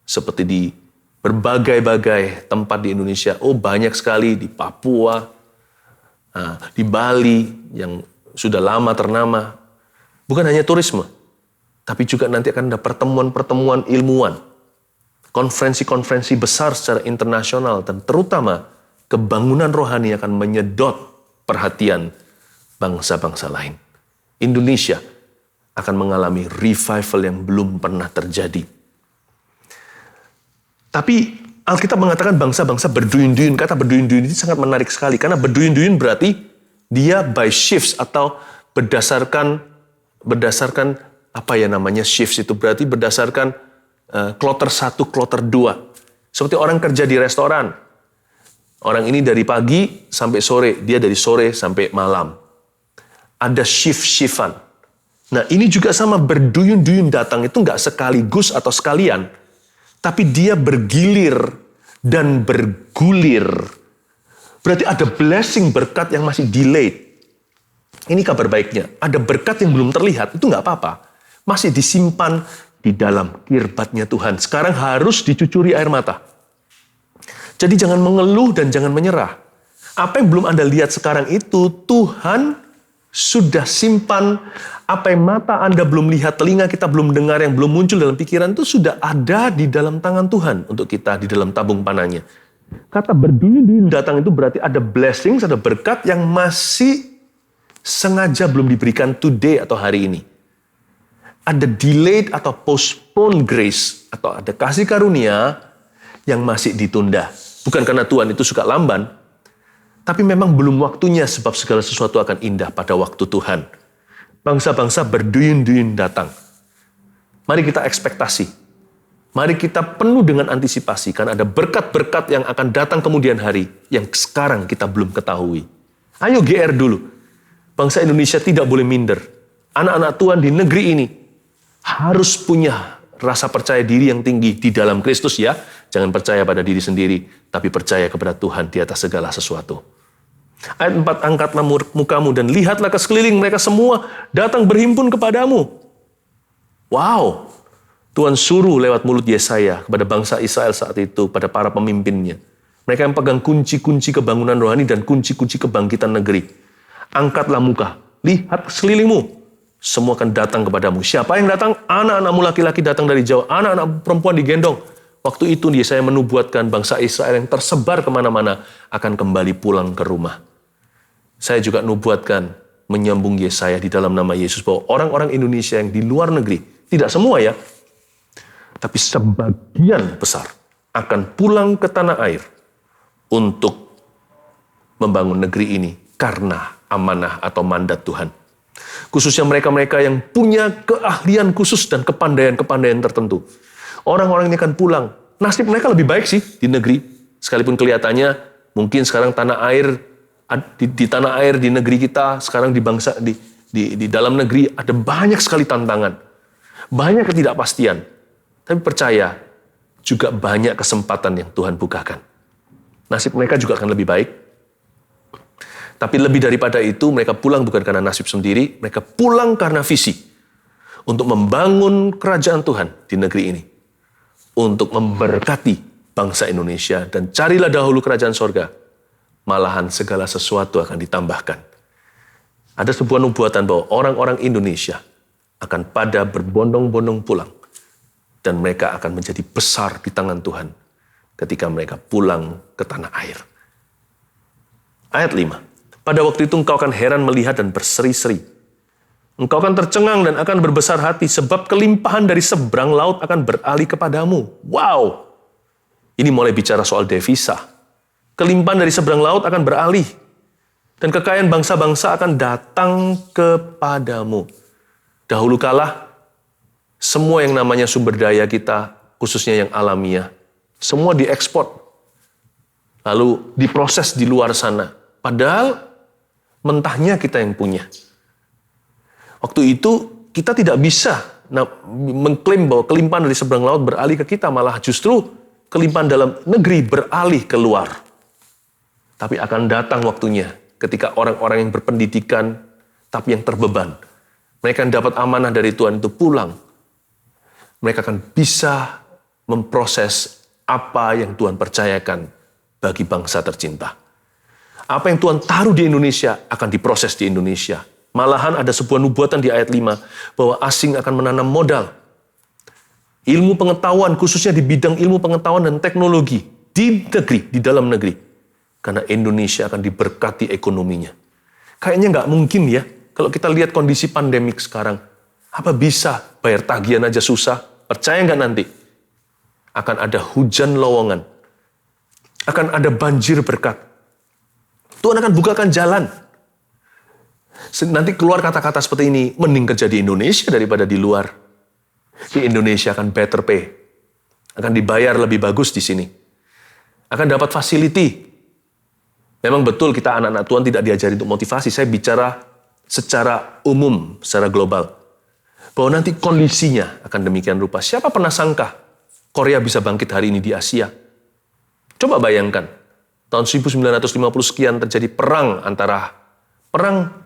seperti di berbagai-bagai tempat di Indonesia. Oh banyak sekali di Papua, di Bali yang sudah lama ternama. Bukan hanya turisme, tapi juga nanti akan ada pertemuan-pertemuan ilmuwan. Konferensi-konferensi besar secara internasional dan terutama kebangunan rohani akan menyedot perhatian bangsa-bangsa lain. Indonesia akan mengalami revival yang belum pernah terjadi. Tapi Alkitab mengatakan bangsa-bangsa berduyun-duyun. Kata berduyun-duyun ini sangat menarik sekali. Karena berduyun-duyun berarti dia by shifts atau berdasarkan apa ya namanya shifts itu berarti berdasarkan kloter 1, kloter 2. Seperti orang kerja di restoran. Orang ini dari pagi sampai sore, dia dari sore sampai malam. Ada shift-shiftan. Nah ini juga sama berduyun-duyun datang itu nggak sekaligus atau sekalian. Tapi dia bergilir dan bergulir. Berarti ada blessing berkat yang masih delayed. Ini kabar baiknya. Ada berkat yang belum terlihat, itu nggak apa-apa. Masih disimpan di dalam kirbatnya Tuhan. Sekarang harus dicucuri air mata. Jadi jangan mengeluh dan jangan menyerah. Apa yang belum Anda lihat sekarang itu, Tuhan sudah simpan. Apa yang mata Anda belum lihat, telinga kita belum dengar, yang belum muncul dalam pikiran itu sudah ada di dalam tangan Tuhan untuk kita, di dalam tabung panahnya. Kata berduyun-duyun datang itu berarti ada blessings, ada berkat yang masih sengaja belum diberikan today atau hari ini. Ada delayed atau postpone grace, atau ada kasih karunia yang masih ditunda. Bukan karena Tuhan itu suka lamban, tapi memang belum waktunya sebab segala sesuatu akan indah pada waktu Tuhan. Bangsa-bangsa berduyun-duyun datang. Mari kita ekspektasi. Mari kita penuh dengan antisipasi, karena ada berkat-berkat yang akan datang kemudian hari yang sekarang kita belum ketahui. Ayo GR dulu. Bangsa Indonesia tidak boleh minder. Anak-anak Tuhan di negeri ini harus punya rasa percaya diri yang tinggi di dalam Kristus ya. Jangan percaya pada diri sendiri, tapi percaya kepada Tuhan di atas segala sesuatu. Ayat 4, angkatlah mukamu dan lihatlah ke sekeliling, mereka semua datang berhimpun kepadamu. Wow, Tuhan suruh lewat mulut Yesaya kepada bangsa Israel saat itu, pada para pemimpinnya. Mereka yang pegang kunci-kunci kebangunan rohani dan kunci-kunci kebangkitan negeri. Angkatlah muka, lihat ke sekelilingmu. Semua akan datang kepadamu. Siapa yang datang? Anak-anakmu laki-laki datang dari jauh. Anak-anak perempuan digendong. Waktu itu Yesaya menubuatkan bangsa Israel yang tersebar kemana-mana akan kembali pulang ke rumah. Saya juga nubuatkan menyambung Yesaya di dalam nama Yesus bahwa orang-orang Indonesia yang di luar negeri, tidak semua ya, tapi sebagian besar akan pulang ke tanah air untuk membangun negeri ini karena amanah atau mandat Tuhan. Khususnya mereka-mereka yang punya keahlian khusus dan kepandaian-kepandaian tertentu. Orang-orang ini akan pulang. Nasib mereka lebih baik sih di negeri. Sekalipun kelihatannya mungkin sekarang tanah air di tanah air di negeri kita, sekarang di bangsa di dalam negeri ada banyak sekali tantangan. Banyak ketidakpastian. Tapi percaya juga banyak kesempatan yang Tuhan bukakan. Nasib mereka juga akan lebih baik. Tapi lebih daripada itu, mereka pulang bukan karena nasib sendiri, mereka pulang karena visi. Untuk membangun kerajaan Tuhan di negeri ini. Untuk memberkati bangsa Indonesia. Dan carilah dahulu kerajaan sorga. Malahan segala sesuatu akan ditambahkan. Ada sebuah nubuatan bahwa orang-orang Indonesia akan pada berbondong-bondong pulang. Dan mereka akan menjadi besar di tangan Tuhan ketika mereka pulang ke tanah air. Ayat 5. Pada waktu itu engkau akan heran melihat dan berseri-seri. Engkau akan tercengang dan akan berbesar hati sebab kelimpahan dari seberang laut akan beralih kepadamu. Wow! Ini mulai bicara soal devisa. Kelimpahan dari seberang laut akan beralih. Dan kekayaan bangsa-bangsa akan datang kepadamu. Dahulu kala, semua yang namanya sumber daya kita, khususnya yang alamiah, semua diekspor. Lalu diproses di luar sana. Padahal mentahnya kita yang punya. Waktu itu kita tidak bisa mengklaim bahwa kelimpahan dari seberang laut beralih ke kita. Malah justru kelimpahan dalam negeri beralih keluar. Tapi akan datang waktunya ketika orang-orang yang berpendidikan tapi yang terbeban. Mereka yang dapat amanah dari Tuhan itu pulang. Mereka akan bisa memproses apa yang Tuhan percayakan bagi bangsa tercinta. Apa yang Tuhan taruh di Indonesia akan diproses di Indonesia. Malahan ada sebuah nubuatan di ayat 5 bahwa asing akan menanam modal. Ilmu pengetahuan, khususnya di bidang ilmu pengetahuan dan teknologi di negeri, di dalam negeri. Karena Indonesia akan diberkati ekonominya. Kayaknya nggak mungkin ya, kalau kita lihat kondisi pandemik sekarang. Apa bisa bayar tagihan aja susah? Percaya nggak nanti? Akan ada hujan lowongan. Akan ada banjir berkat. Tuhan akan bukakan jalan. Nanti keluar kata-kata seperti ini, mending kerja di Indonesia daripada di luar. Di Indonesia akan better pay. Akan dibayar lebih bagus di sini. Akan dapat facility. Memang betul kita anak-anak Tuhan tidak diajari untuk motivasi. Saya bicara secara umum, secara global. Bahwa nanti kondisinya akan demikian rupa. Siapa pernah sangka Korea bisa bangkit hari ini di Asia? Coba bayangkan. Tahun 1950 sekian terjadi perang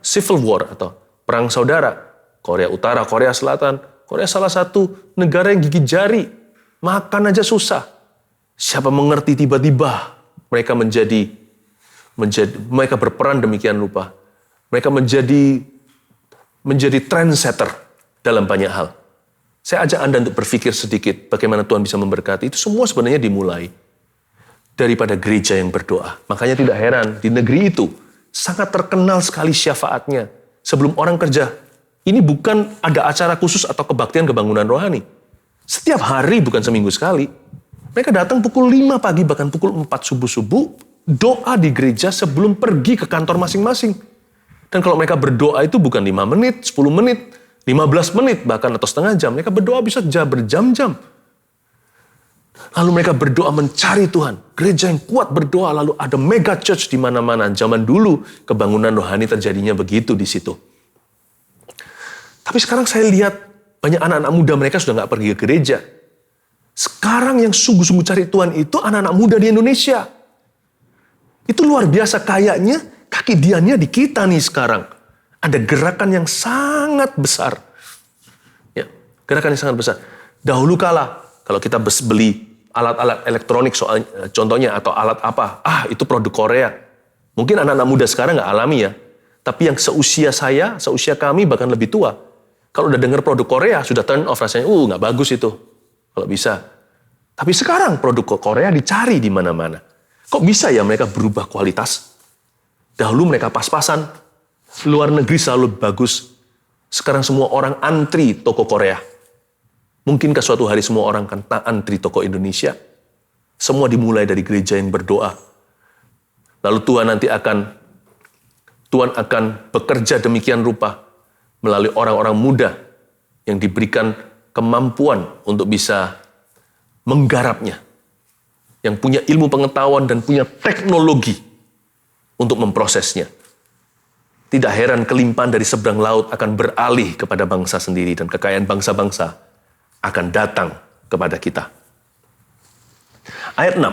civil war atau perang saudara. Korea Utara, Korea Selatan, Korea salah satu negara yang gigit jari. Makan aja susah. Siapa mengerti tiba-tiba mereka mereka berperan demikian rupa. Mereka menjadi trendsetter dalam banyak hal. Saya ajak Anda untuk berpikir sedikit bagaimana Tuhan bisa memberkati. Itu semua sebenarnya dimulai daripada gereja yang berdoa. Makanya tidak heran di negeri itu sangat terkenal sekali syafaatnya. Sebelum orang kerja, ini bukan ada acara khusus atau kebaktian kebangunan rohani. Setiap hari, bukan seminggu sekali. Mereka datang pukul 5 pagi, bahkan pukul 4 subuh-subuh, doa di gereja sebelum pergi ke kantor masing-masing. Dan kalau mereka berdoa itu bukan 5 menit, 10 menit, 15 menit, bahkan atau setengah jam. Mereka berdoa bisa berjam-jam. Lalu mereka berdoa mencari Tuhan. Gereja yang kuat berdoa, lalu ada mega church di mana-mana. Zaman dulu, kebangunan rohani terjadinya begitu di situ. Tapi sekarang saya lihat, banyak anak-anak muda mereka sudah nggak pergi ke gereja. Sekarang yang sungguh-sungguh cari Tuhan itu anak-anak muda di Indonesia. Itu luar biasa kayaknya kaki diannya di kita nih sekarang. Ada gerakan yang sangat besar. Ya, gerakan yang sangat besar. Dahulu kala, kalau kita beli alat-alat elektronik contohnya atau alat apa, itu produk Korea. Mungkin anak-anak muda sekarang nggak alami ya. Tapi yang seusia saya, seusia kami bahkan lebih tua. Kalau udah dengar produk Korea, sudah turn off rasanya, nggak bagus itu. Kalau bisa. Tapi sekarang produk Korea dicari di mana-mana. Kok bisa ya mereka berubah kualitas? Dahulu mereka pas-pasan, luar negeri selalu bagus. Sekarang semua orang antri toko Korea. Mungkinkah suatu hari semua orang akan antri toko Indonesia? Semua dimulai dari gereja yang berdoa. Lalu Tuhan akan bekerja demikian rupa melalui orang-orang muda yang diberikan kemampuan untuk bisa menggarapnya, yang punya ilmu pengetahuan dan punya teknologi untuk memprosesnya. Tidak heran kelimpahan dari seberang laut akan beralih kepada bangsa sendiri dan kekayaan bangsa-bangsa akan datang kepada kita. Ayat 6.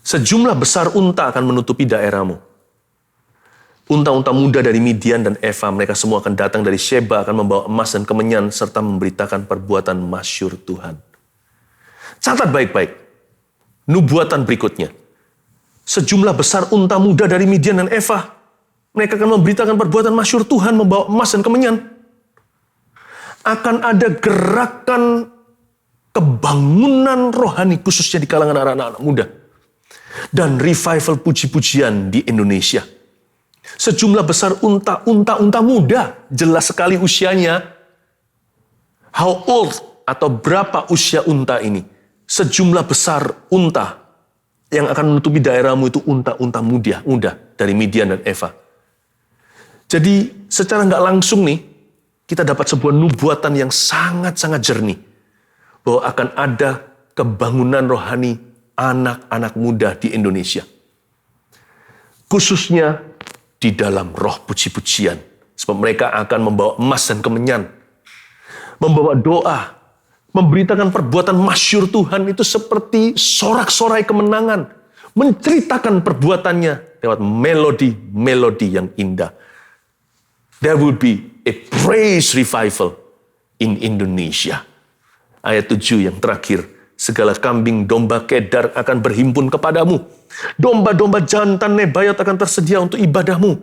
Sejumlah besar unta akan menutupi daerahmu. Unta-unta muda dari Midian dan Eva, mereka semua akan datang dari Sheba, akan membawa emas dan kemenyan, serta memberitakan perbuatan masyhur Tuhan. Catat baik-baik. Nubuatan berikutnya. Sejumlah besar unta muda dari Midian dan Eva, mereka akan memberitakan perbuatan masyhur Tuhan, membawa emas dan kemenyan. Akan ada gerakan kebangunan rohani, khususnya di kalangan anak-anak muda. Dan revival puji-pujian di Indonesia. Sejumlah besar unta muda, jelas sekali usianya. How old atau berapa usia unta ini? Sejumlah besar unta yang akan menutupi daerahmu itu unta-unta muda dari Midian dan Eva. Jadi secara nggak langsung nih, kita dapat sebuah nubuatan yang sangat-sangat jernih. Bahwa akan ada kebangunan rohani anak-anak muda di Indonesia. Khususnya di dalam roh puji-pujian. Sebab mereka akan membawa emas dan kemenyan. Membawa doa. Memberitakan perbuatan masyhur Tuhan itu seperti sorak-sorai kemenangan. Menceritakan perbuatannya lewat melodi-melodi yang indah. There will be a praise revival in Indonesia. Ayat 7 yang terakhir. Segala kambing domba Kedar akan berhimpun kepadamu. Domba-domba jantan Nebayot akan tersedia untuk ibadahmu.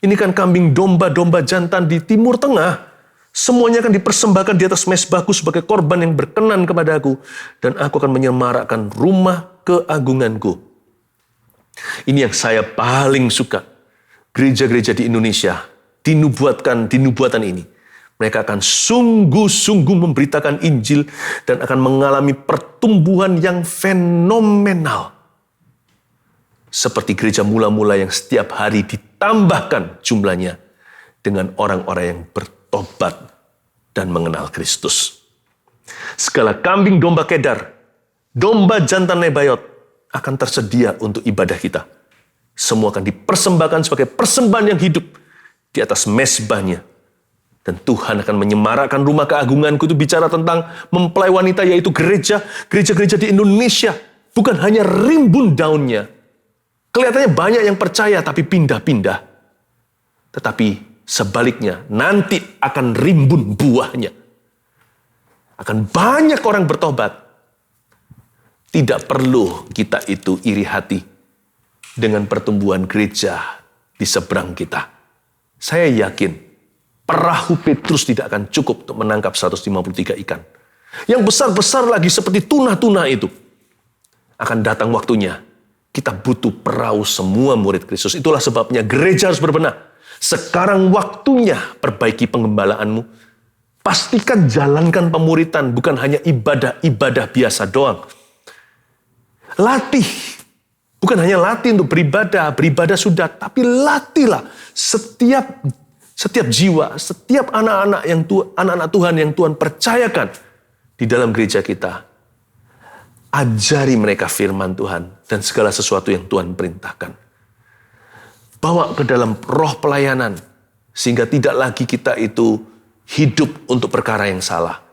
Ini kan kambing domba jantan di Timur Tengah. Semuanya akan dipersembahkan di atas mezbahku sebagai korban yang berkenan kepadaku. Dan aku akan menyemarakkan rumah keagunganku. Ini yang saya paling suka. Gereja-gereja di Indonesia dinubuatkan di nubuatan ini. Mereka akan sungguh-sungguh memberitakan Injil dan akan mengalami pertumbuhan yang fenomenal. Seperti gereja mula-mula yang setiap hari ditambahkan jumlahnya dengan orang-orang yang bertobat dan mengenal Kristus. Segala kambing domba Kedar, domba jantan Nebayot akan tersedia untuk ibadah kita. Semua akan dipersembahkan sebagai persembahan yang hidup di atas mezbahnya. Dan Tuhan akan menyemarakkan rumah keagunganku. Itu bicara tentang mempelai wanita, yaitu gereja-gereja di Indonesia. Bukan hanya rimbun daunnya. Kelihatannya banyak yang percaya, tapi pindah-pindah. Tetapi Sebaliknya, nanti akan rimbun buahnya. Akan banyak orang bertobat. Tidak perlu kita itu iri hati dengan pertumbuhan gereja di seberang kita. Saya yakin perahu Petrus tidak akan cukup untuk menangkap 153 ikan. Yang besar-besar lagi seperti tuna-tuna itu. Akan datang waktunya, kita butuh perahu semua murid Kristus. Itulah sebabnya gereja harus berbenah. Sekarang waktunya perbaiki penggembalaanmu. Pastikan jalankan pemuritan, bukan hanya ibadah-ibadah biasa doang. Latih, bukan hanya latih untuk beribadah sudah, tapi latihlah setiap jiwa, setiap anak-anak Tuhan yang Tuhan percayakan di dalam gereja kita. Ajari mereka firman Tuhan dan segala sesuatu yang Tuhan perintahkan. Bawa ke dalam roh pelayanan, sehingga tidak lagi kita itu hidup untuk perkara yang salah.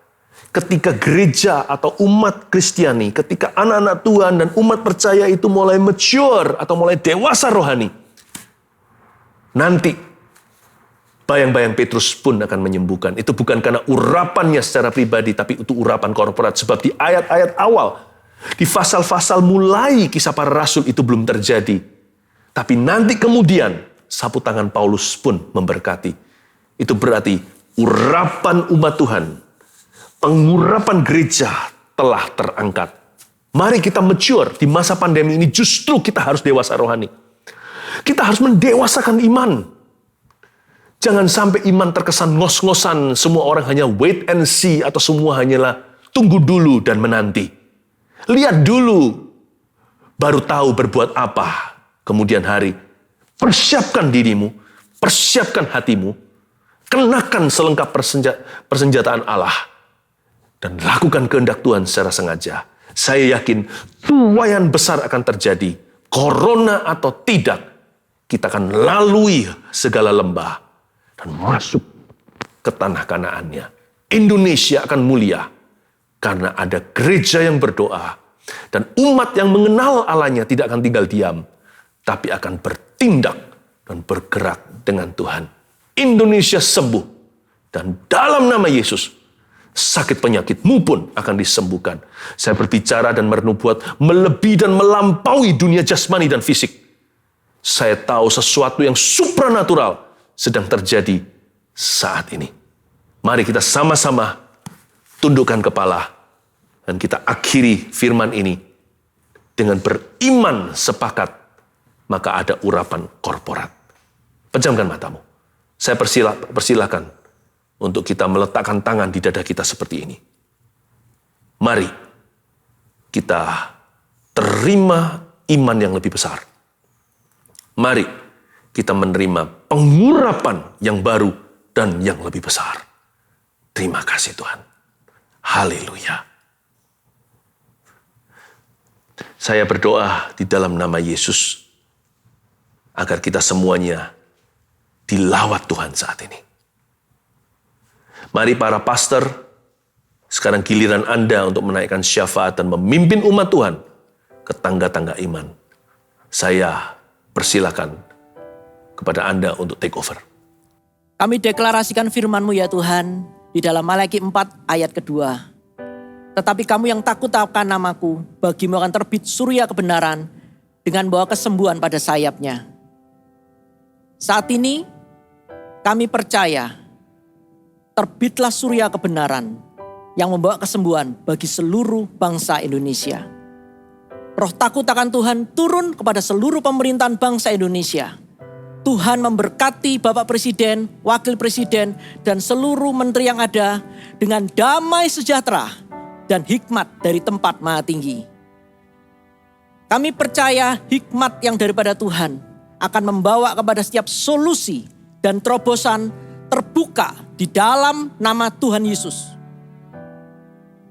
Ketika gereja atau umat Kristiani, ketika anak-anak Tuhan dan umat percaya itu mulai mature atau mulai dewasa rohani, nanti bayang-bayang Petrus pun akan menyembuhkan. Itu bukan karena urapannya secara pribadi, tapi itu urapan korporat. Sebab di ayat-ayat awal, di pasal-pasal mulai kisah para rasul itu belum terjadi. Tapi nanti kemudian, sapu tangan Paulus pun memberkati. Itu berarti urapan umat Tuhan, pengurapan gereja telah terangkat. Mari kita mature di masa pandemi ini, justru kita harus dewasa rohani. Kita harus mendewasakan iman. Jangan sampai iman terkesan ngos-ngosan, semua orang hanya wait and see, atau semua hanyalah tunggu dulu dan menanti. Lihat dulu, baru tahu berbuat apa kemudian hari. Persiapkan dirimu, persiapkan hatimu, kenakan selengkap persenjataan Allah, dan lakukan kehendak Tuhan secara sengaja. Saya yakin tuaian besar akan terjadi. Corona atau tidak, kita akan lalui segala lembah dan masuk ke tanah Kanaannya. Indonesia akan mulia karena ada gereja yang berdoa, dan umat yang mengenal Allahnya tidak akan tinggal diam, tapi akan bertindak dan bergerak dengan Tuhan. Indonesia sembuh, dan dalam nama Yesus, sakit penyakitmu pun akan disembuhkan. Saya berbicara dan bernubuat melebihi dan melampaui dunia jasmani dan fisik. Saya tahu sesuatu yang supranatural sedang terjadi saat ini. Mari kita sama-sama tundukkan kepala, dan kita akhiri firman ini dengan beriman sepakat, maka ada urapan korporat. Pejamkan matamu. Saya persilakan untuk kita meletakkan tangan di dada kita seperti ini. Mari kita terima iman yang lebih besar. Mari kita menerima pengurapan yang baru dan yang lebih besar. Terima kasih Tuhan. Haleluya. Saya berdoa di dalam nama Yesus agar kita semuanya dilawat Tuhan saat ini. Mari para pastor, sekarang giliran Anda untuk menaikkan syafaat dan memimpin umat Tuhan ke tangga-tangga iman. Saya persilakan kepada Anda untuk take over. Kami deklarasikan firman-Mu ya Tuhan, di dalam Malaki 4 ayat kedua. Tetapi kamu yang takut akan namaku, bagimu akan terbit surya kebenaran dengan bawa kesembuhan pada sayapnya. Saat ini kami percaya terbitlah surya kebenaran yang membawa kesembuhan bagi seluruh bangsa Indonesia. Roh takut akan Tuhan turun kepada seluruh pemerintahan bangsa Indonesia. Tuhan memberkati Bapak Presiden, Wakil Presiden, dan seluruh menteri yang ada dengan damai sejahtera dan hikmat dari tempat Maha Tinggi. Kami percaya hikmat yang daripada Tuhan akan membawa kepada setiap solusi dan terobosan terbuka di dalam nama Tuhan Yesus.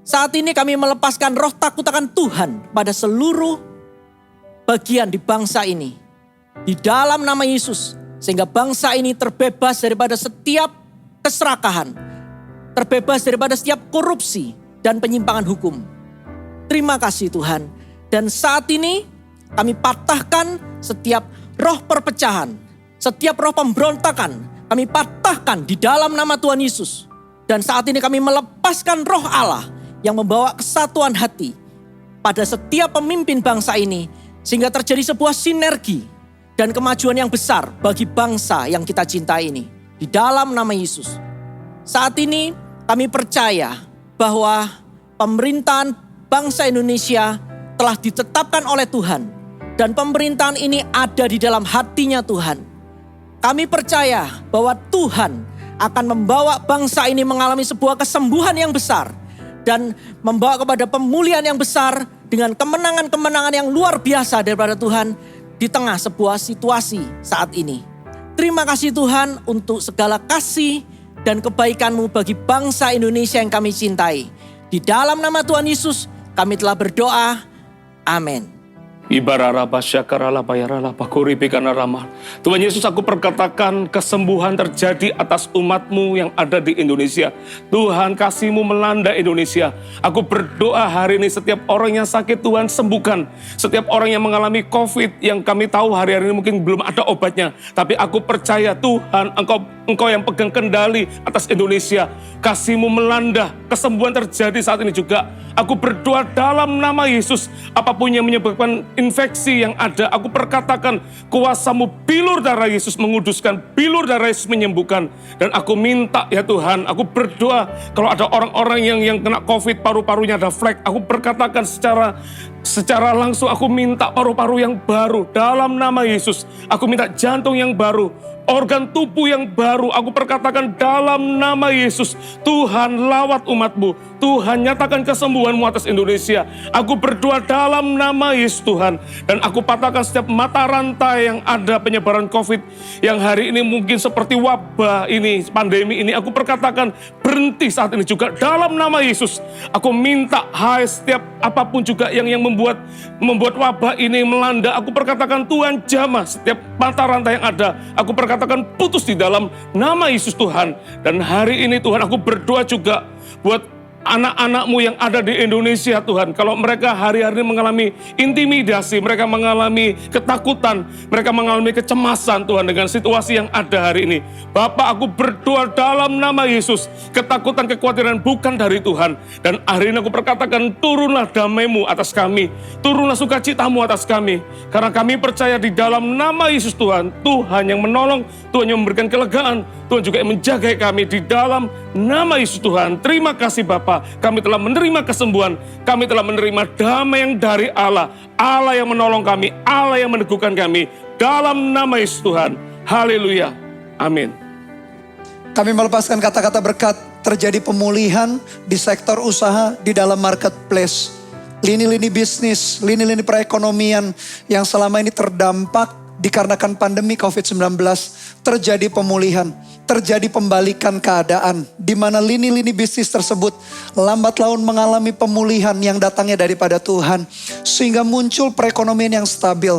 Saat ini kami melepaskan roh takut akan Tuhan pada seluruh bagian di bangsa ini. Di dalam nama Yesus, sehingga bangsa ini terbebas daripada setiap keserakahan, terbebas daripada setiap korupsi dan penyimpangan hukum. Terima kasih Tuhan. Dan saat ini kami patahkan setiap roh perpecahan, setiap roh pemberontakan, kami patahkan di dalam nama Tuhan Yesus. Dan saat ini kami melepaskan roh Allah yang membawa kesatuan hati pada setiap pemimpin bangsa ini. Sehingga terjadi sebuah sinergi dan kemajuan yang besar bagi bangsa yang kita cintai ini. Di dalam nama Yesus. Saat ini kami percaya bahwa pemerintahan bangsa Indonesia telah ditetapkan oleh Tuhan. Dan pemerintahan ini ada di dalam hatinya Tuhan. Kami percaya bahwa Tuhan akan membawa bangsa ini mengalami sebuah kesembuhan yang besar. Dan membawa kepada pemulihan yang besar dengan kemenangan-kemenangan yang luar biasa daripada Tuhan di tengah sebuah situasi saat ini. Terima kasih Tuhan untuk segala kasih dan kebaikan-Mu bagi bangsa Indonesia yang kami cintai. Di dalam nama Tuhan Yesus kami telah berdoa. Amin. Tuhan Yesus, aku perkatakan kesembuhan terjadi atas umat-Mu yang ada di Indonesia. Tuhan, kasih-Mu melanda Indonesia. Aku berdoa hari ini setiap orang yang sakit Tuhan sembuhkan. Setiap orang yang mengalami COVID yang kami tahu hari-hari ini mungkin belum ada obatnya. Tapi aku percaya Tuhan, Engkau yang pegang kendali atas Indonesia. Kasih-Mu melanda, kesembuhan terjadi saat ini juga. Aku berdoa dalam nama Yesus, apapun yang menyebabkan infeksi yang ada, aku perkatakan kuasa-Mu, bilur darah Yesus menguduskan, bilur darah Yesus menyembuhkan. Dan aku minta ya Tuhan, aku berdoa kalau ada orang-orang yang kena COVID, paru-parunya ada flek, aku perkatakan secara langsung aku minta paru-paru yang baru dalam nama Yesus. Aku minta jantung yang baru, organ tubuh yang baru, aku perkatakan dalam nama Yesus. Tuhan lawat umat-Mu, Tuhan nyatakan kesembuhan-Mu atas Indonesia. Aku berdoa dalam nama Yesus Tuhan. Dan aku patahkan setiap mata rantai yang ada penyebaran COVID yang hari ini mungkin seperti wabah ini, pandemi ini. Aku perkatakan berhenti saat ini juga dalam nama Yesus. Aku minta setiap apapun juga yang membuat wabah ini melanda. Aku perkatakan Tuhan jamah setiap mata rantai yang ada. Aku perkatakan putus di dalam nama Yesus Tuhan. Dan hari ini Tuhan aku berdoa juga buat anak-anak-Mu yang ada di Indonesia Tuhan. Kalau mereka hari-hari mengalami intimidasi, mereka mengalami ketakutan, mereka mengalami kecemasan Tuhan dengan situasi yang ada hari ini. Bapak, aku berdoa dalam nama Yesus, ketakutan, kekhawatiran bukan dari Tuhan. Dan hari ini aku perkatakan turunlah damai-Mu atas kami, turunlah sukacita-Mu atas kami. Karena kami percaya di dalam nama Yesus Tuhan, Tuhan yang menolong, Tuhan yang memberikan kelegaan, Tuhan juga yang menjaga kami di dalam nama Yesus Tuhan. Terima kasih Bapa. Kami telah menerima kesembuhan, kami telah menerima damai yang dari Allah. Allah yang menolong kami, Allah yang meneguhkan kami. Dalam nama Yesus Tuhan. Haleluya. Amin. Kami melepaskan kata-kata berkat, terjadi pemulihan di sektor usaha, di dalam marketplace. Lini-lini bisnis, lini-lini perekonomian yang selama ini terdampak dikarenakan pandemi COVID-19, terjadi pemulihan, terjadi pembalikan keadaan, di mana lini-lini bisnis tersebut lambat laun mengalami pemulihan yang datangnya daripada Tuhan, sehingga muncul perekonomian yang stabil,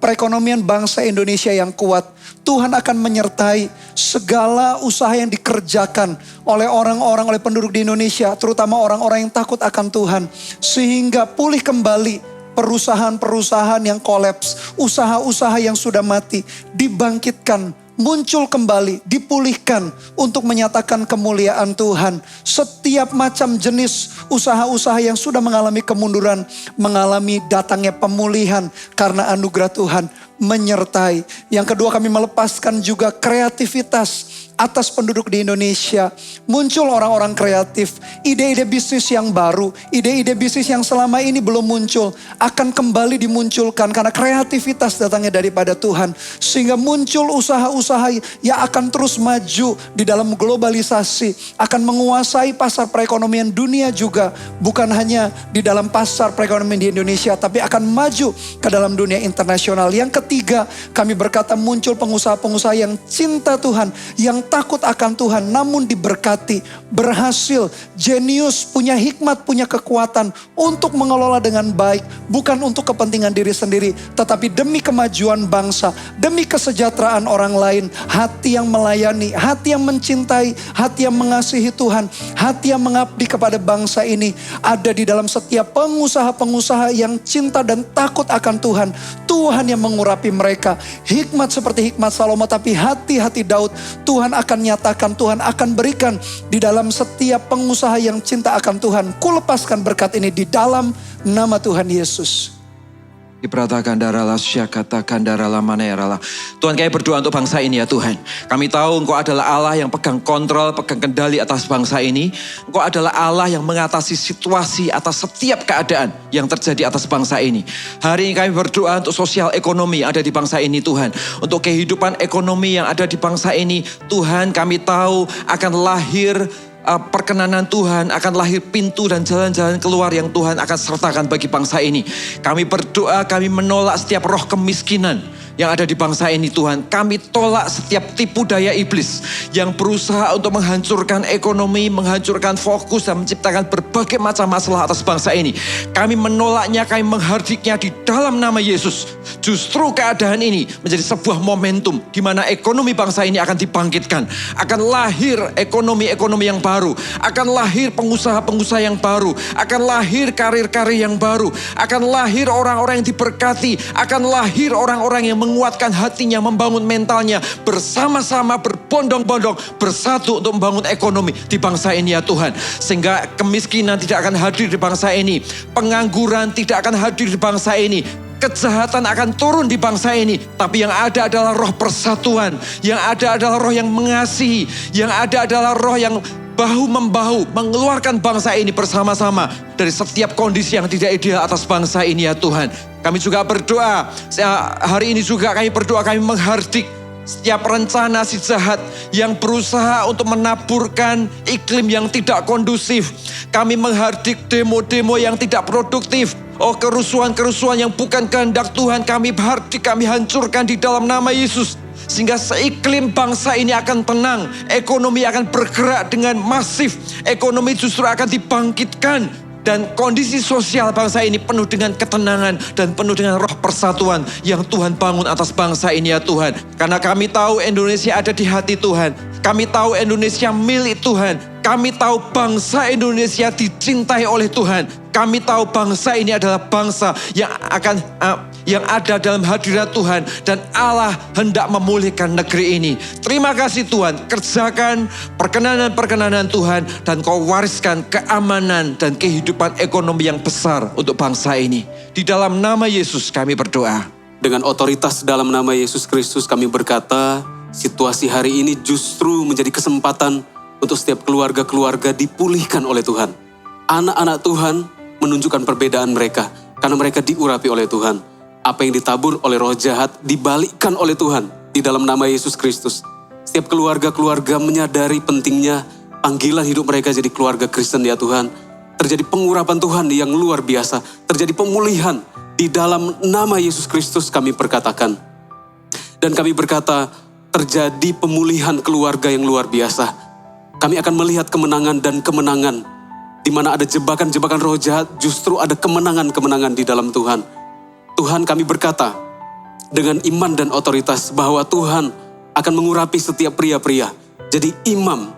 perekonomian bangsa Indonesia yang kuat. Tuhan akan menyertai segala usaha yang dikerjakan oleh orang-orang, oleh penduduk di Indonesia, terutama orang-orang yang takut akan Tuhan, sehingga pulih kembali perusahaan-perusahaan yang kolaps, usaha-usaha yang sudah mati, dibangkitkan, muncul kembali, dipulihkan untuk menyatakan kemuliaan Tuhan. Setiap macam jenis usaha-usaha yang sudah mengalami kemunduran, mengalami datangnya pemulihan karena anugerah Tuhan menyertai. Yang kedua, kami melepaskan juga kreativitas atas penduduk di Indonesia. Muncul orang-orang kreatif, ide-ide bisnis yang baru, ide-ide bisnis yang selama ini belum muncul, akan kembali dimunculkan karena kreativitas datangnya daripada Tuhan. Sehingga muncul usaha-usaha yang akan terus maju di dalam globalisasi, akan menguasai pasar perekonomian dunia juga. Bukan hanya di dalam pasar perekonomian di Indonesia, tapi akan maju ke dalam dunia internasional. Yang ketiga, kami berkata muncul pengusaha-pengusaha yang cinta Tuhan, yang takut akan Tuhan namun diberkati, berhasil, jenius, punya hikmat, punya kekuatan untuk mengelola dengan baik. Bukan untuk kepentingan diri sendiri, tetapi demi kemajuan bangsa, demi kesejahteraan orang lain. Hati yang melayani, hati yang mencintai, hati yang mengasihi Tuhan, hati yang mengabdi kepada bangsa ini ada di dalam setiap pengusaha-pengusaha yang cinta dan takut akan Tuhan. Tuhan yang mengurapi mereka. Hikmat seperti hikmat Salomo, tapi hati-hati Daud Tuhan akan nyatakan, Tuhan akan berikan di dalam setiap pengusaha yang cinta akan Tuhan. Kulepaskan berkat ini di dalam nama Tuhan Yesus. Diperatakan darahlah, syakatakan darahlah, manerahlah. Tuhan, kami berdoa untuk bangsa ini ya Tuhan. Kami tahu Engkau adalah Allah yang pegang kontrol, pegang kendali atas bangsa ini. Engkau adalah Allah yang mengatasi situasi atas setiap keadaan yang terjadi atas bangsa ini. Hari ini kami berdoa untuk sosial ekonomi yang ada di bangsa ini Tuhan. Untuk kehidupan ekonomi yang ada di bangsa ini Tuhan, kami tahu akan lahir perkenanan Tuhan, akan lahir pintu dan jalan-jalan keluar yang Tuhan akan sertakan bagi bangsa ini. Kami berdoa, kami menolak setiap roh kemiskinan yang ada di bangsa ini Tuhan. Kami tolak setiap tipu daya iblis yang berusaha untuk menghancurkan ekonomi, menghancurkan fokus dan menciptakan berbagai macam masalah atas bangsa ini. Kami menolaknya, kami menghardiknya di dalam nama Yesus. Justru keadaan ini menjadi sebuah momentum di mana ekonomi bangsa ini akan dibangkitkan. Akan lahir ekonomi-ekonomi yang baru. Akan lahir pengusaha-pengusaha yang baru. Akan lahir karir-karir yang baru. Akan lahir orang-orang yang diberkati. Akan lahir orang-orang yang menguatkan hatinya, membangun mentalnya. Bersama-sama berbondong-bondong bersatu untuk membangun ekonomi di bangsa ini ya Tuhan. Sehingga kemiskinan tidak akan hadir di bangsa ini. Pengangguran tidak akan hadir di bangsa ini. Kejahatan akan turun di bangsa ini. Tapi yang ada adalah roh persatuan. Yang ada adalah roh yang mengasihi. Yang ada adalah roh yang bahu-membahu mengeluarkan bangsa ini bersama-sama dari setiap kondisi yang tidak ideal atas bangsa ini ya Tuhan. Kami juga berdoa, hari ini juga kami berdoa, kami menghardik setiap rencana si jahat yang berusaha untuk menaburkan iklim yang tidak kondusif. Kami menghardik demo-demo yang tidak produktif. Oh, kerusuhan-kerusuhan yang bukan kehendak Tuhan kami hardik, kami hancurkan di dalam nama Yesus. Sehingga seiklim bangsa ini akan tenang. Ekonomi akan bergerak dengan masif. Ekonomi justru akan dibangkitkan. Dan kondisi sosial bangsa ini penuh dengan ketenangan dan penuh dengan roh persatuan yang Tuhan bangun atas bangsa ini ya Tuhan. Karena kami tahu Indonesia ada di hati Tuhan. Kami tahu Indonesia milik Tuhan. Kami tahu bangsa Indonesia dicintai oleh Tuhan. Kami tahu bangsa ini adalah bangsa yang ada dalam hadirat Tuhan. Dan Allah hendak memulihkan negeri ini. Terima kasih Tuhan. Kerjakan perkenanan-perkenanan Tuhan. Dan kau wariskan keamanan dan kehidupan ekonomi yang besar untuk bangsa ini. Di dalam nama Yesus kami berdoa. Dengan otoritas dalam nama Yesus Kristus kami berkata, situasi hari ini justru menjadi kesempatan untuk setiap keluarga-keluarga dipulihkan oleh Tuhan. Anak-anak Tuhan menunjukkan perbedaan mereka karena mereka diurapi oleh Tuhan. Apa yang ditabur oleh roh jahat dibalikkan oleh Tuhan di dalam nama Yesus Kristus. Setiap keluarga-keluarga menyadari pentingnya panggilan hidup mereka jadi keluarga Kristen ya Tuhan. Terjadi pengurapan Tuhan yang luar biasa. Terjadi pemulihan di dalam nama Yesus Kristus kami perkatakan. Dan kami berkata terjadi pemulihan keluarga yang luar biasa. Kami akan melihat kemenangan dan kemenangan. Di mana ada jebakan-jebakan roh jahat, justru ada kemenangan-kemenangan di dalam Tuhan. Tuhan kami berkata, dengan iman dan otoritas bahwa Tuhan akan mengurapi setiap pria-pria. Jadi imam,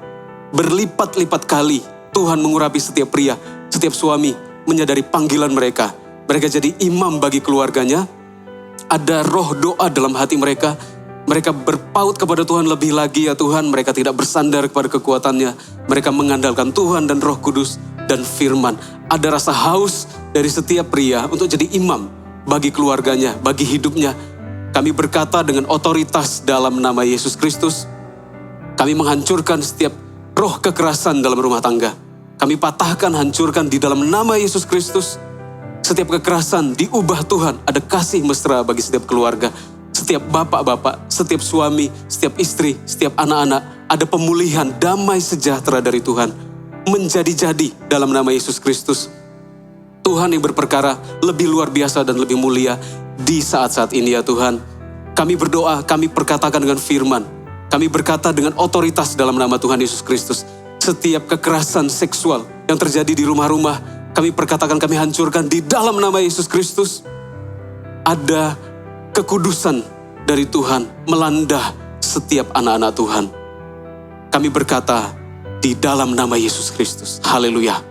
berlipat-lipat kali Tuhan mengurapi setiap pria, setiap suami menyadari panggilan mereka. Mereka jadi imam bagi keluarganya. Ada roh doa dalam hati mereka. Mereka berpaut kepada Tuhan lebih lagi ya Tuhan. Mereka tidak bersandar kepada kekuatannya. Mereka mengandalkan Tuhan dan Roh Kudus dan firman. Ada rasa haus dari setiap pria untuk jadi imam bagi keluarganya, bagi hidupnya. Kami berkata dengan otoritas dalam nama Yesus Kristus. Kami menghancurkan setiap roh kekerasan dalam rumah tangga. Kami patahkan, hancurkan di dalam nama Yesus Kristus. Setiap kekerasan diubah Tuhan. Ada kasih mesra bagi setiap keluarga. Setiap bapak-bapak, setiap suami, setiap istri, setiap anak-anak. Ada pemulihan, damai sejahtera dari Tuhan. Menjadi-jadi dalam nama Yesus Kristus. Tuhan yang berperkara lebih luar biasa dan lebih mulia di saat-saat ini ya Tuhan. Kami berdoa, kami perkatakan dengan firman. Kami berkata dengan otoritas dalam nama Tuhan Yesus Kristus, setiap kekerasan seksual yang terjadi di rumah-rumah, kami perkatakan, kami hancurkan di dalam nama Yesus Kristus. Ada kekudusan dari Tuhan melanda setiap anak-anak Tuhan. Kami berkata di dalam nama Yesus Kristus. Haleluya.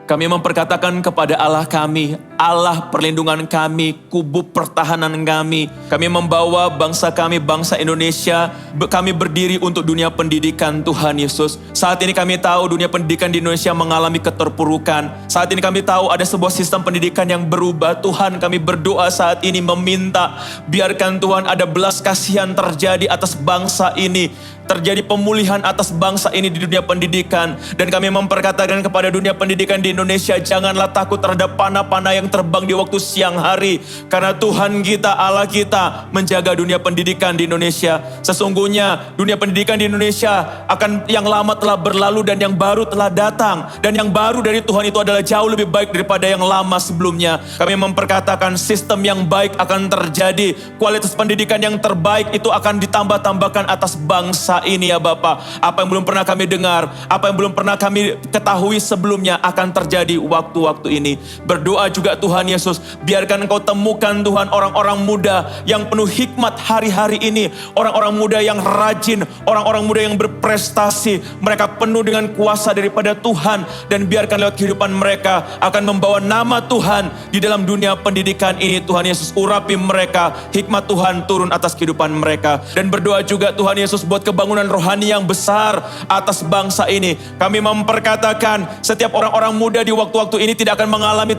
Kami memperkatakan kepada Allah kami, Allah perlindungan kami, kubu pertahanan kami. Kami membawa bangsa kami, bangsa Indonesia, kami berdiri untuk dunia pendidikan Tuhan Yesus. Saat ini kami tahu dunia pendidikan di Indonesia mengalami keterpurukan. Saat ini kami tahu ada sebuah sistem pendidikan yang berubah. Tuhan, kami berdoa saat ini meminta, biarkan Tuhan ada belas kasihan terjadi atas bangsa ini. Terjadi pemulihan atas bangsa ini di dunia pendidikan. Dan kami memperkatakan kepada dunia pendidikan di Indonesia, janganlah takut terhadap panah-panah yang terbang di waktu siang hari. Karena Tuhan kita, Allah kita, menjaga dunia pendidikan di Indonesia. Sesungguhnya dunia pendidikan di Indonesia akan, yang lama telah berlalu dan yang baru telah datang. Dan yang baru dari Tuhan itu adalah jauh lebih baik daripada yang lama sebelumnya. Kami memperkatakan sistem yang baik akan terjadi. Kualitas pendidikan yang terbaik itu akan ditambah-tambahkan atas bangsa ini ya Bapak. Apa yang belum pernah kami dengar, apa yang belum pernah kami ketahui sebelumnya akan terjadi waktu-waktu ini. Berdoa juga Tuhan Yesus, biarkan Engkau temukan Tuhan orang-orang muda yang penuh hikmat hari-hari ini. Orang-orang muda yang rajin, orang-orang muda yang berprestasi. Mereka penuh dengan kuasa daripada Tuhan. Dan biarkan lewat kehidupan mereka akan membawa nama Tuhan di dalam dunia pendidikan ini. Tuhan Yesus urapi mereka, hikmat Tuhan turun atas kehidupan mereka. Dan berdoa juga Tuhan Yesus buat kebangunan rohani yang besar atas bangsa ini. Kami memperkatakan setiap orang-orang muda di waktu-waktu ini tidak akan mengalami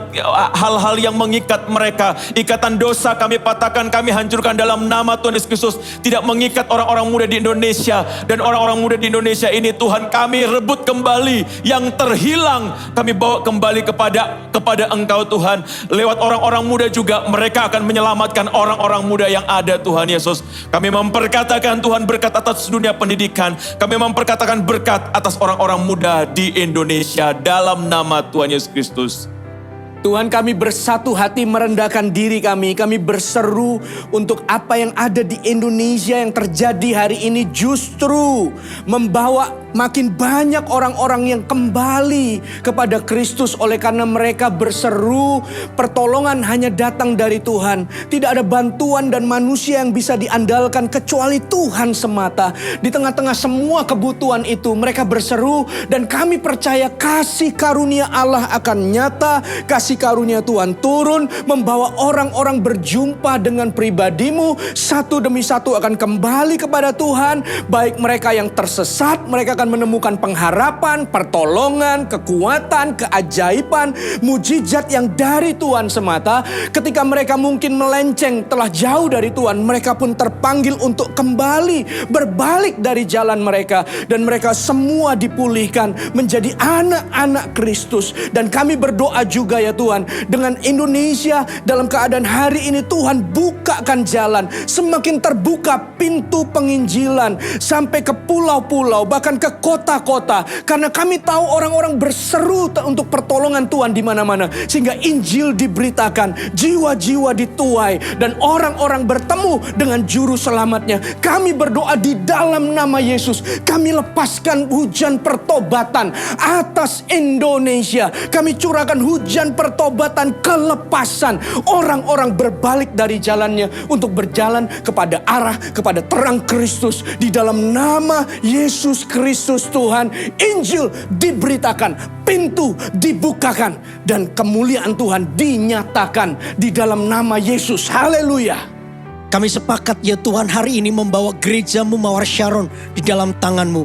hal-hal yang mengikat mereka. Ikatan dosa kami patahkan, kami hancurkan dalam nama Tuhan Yesus Kristus. Tidak mengikat orang-orang muda di Indonesia. Dan orang-orang muda di Indonesia ini Tuhan kami rebut kembali yang terhilang. Kami bawa kembali kepada Engkau Tuhan. Lewat orang-orang muda juga mereka akan menyelamatkan orang-orang muda yang ada Tuhan Yesus. Kami memperkatakan Tuhan berkat atas dunia pendidikan. Kami memperkatakan berkat atas orang-orang muda di Indonesia dalam nama Tuhan Yesus Kristus. Tuhan, kami bersatu hati merendahkan diri kami berseru untuk apa yang ada di Indonesia yang terjadi hari ini justru membawa makin banyak orang-orang yang kembali kepada Kristus oleh karena mereka berseru pertolongan hanya datang dari Tuhan. Tidak ada bantuan dan manusia yang bisa diandalkan kecuali Tuhan semata. Di tengah-tengah semua kebutuhan itu mereka berseru dan kami percaya kasih karunia Allah akan nyata. Kasih karunia Tuhan turun membawa orang-orang berjumpa dengan pribadimu. Satu demi satu akan kembali kepada Tuhan. Baik mereka yang tersesat, mereka akan menemukan pengharapan, pertolongan, kekuatan, keajaiban, mujizat yang dari Tuhan semata. Ketika mereka mungkin melenceng telah jauh dari Tuhan, mereka pun terpanggil untuk kembali, berbalik dari jalan mereka. Dan mereka semua dipulihkan menjadi anak-anak Kristus. Dan kami berdoa juga ya Tuhan, dengan Indonesia dalam keadaan hari ini Tuhan bukakan jalan. Semakin terbuka pintu penginjilan sampai ke pulau-pulau, bahkan ke kota-kota. Karena kami tahu orang-orang berseru untuk pertolongan Tuhan di mana-mana. Sehingga Injil diberitakan, jiwa-jiwa dituai, dan orang-orang bertemu dengan juru selamatnya. Kami berdoa di dalam nama Yesus. Kami lepaskan hujan pertobatan atas Indonesia. Kami curahkan hujan pertobatan kelepasan. Orang-orang berbalik dari jalannya untuk berjalan kepada arah, kepada terang Kristus. Di dalam nama Yesus Kristus Tuhan, Injil diberitakan, pintu dibukakan, dan kemuliaan Tuhan dinyatakan di dalam nama Yesus. Haleluya. Kami sepakat ya Tuhan hari ini membawa gerejamu Mawar Sharon di dalam tanganmu.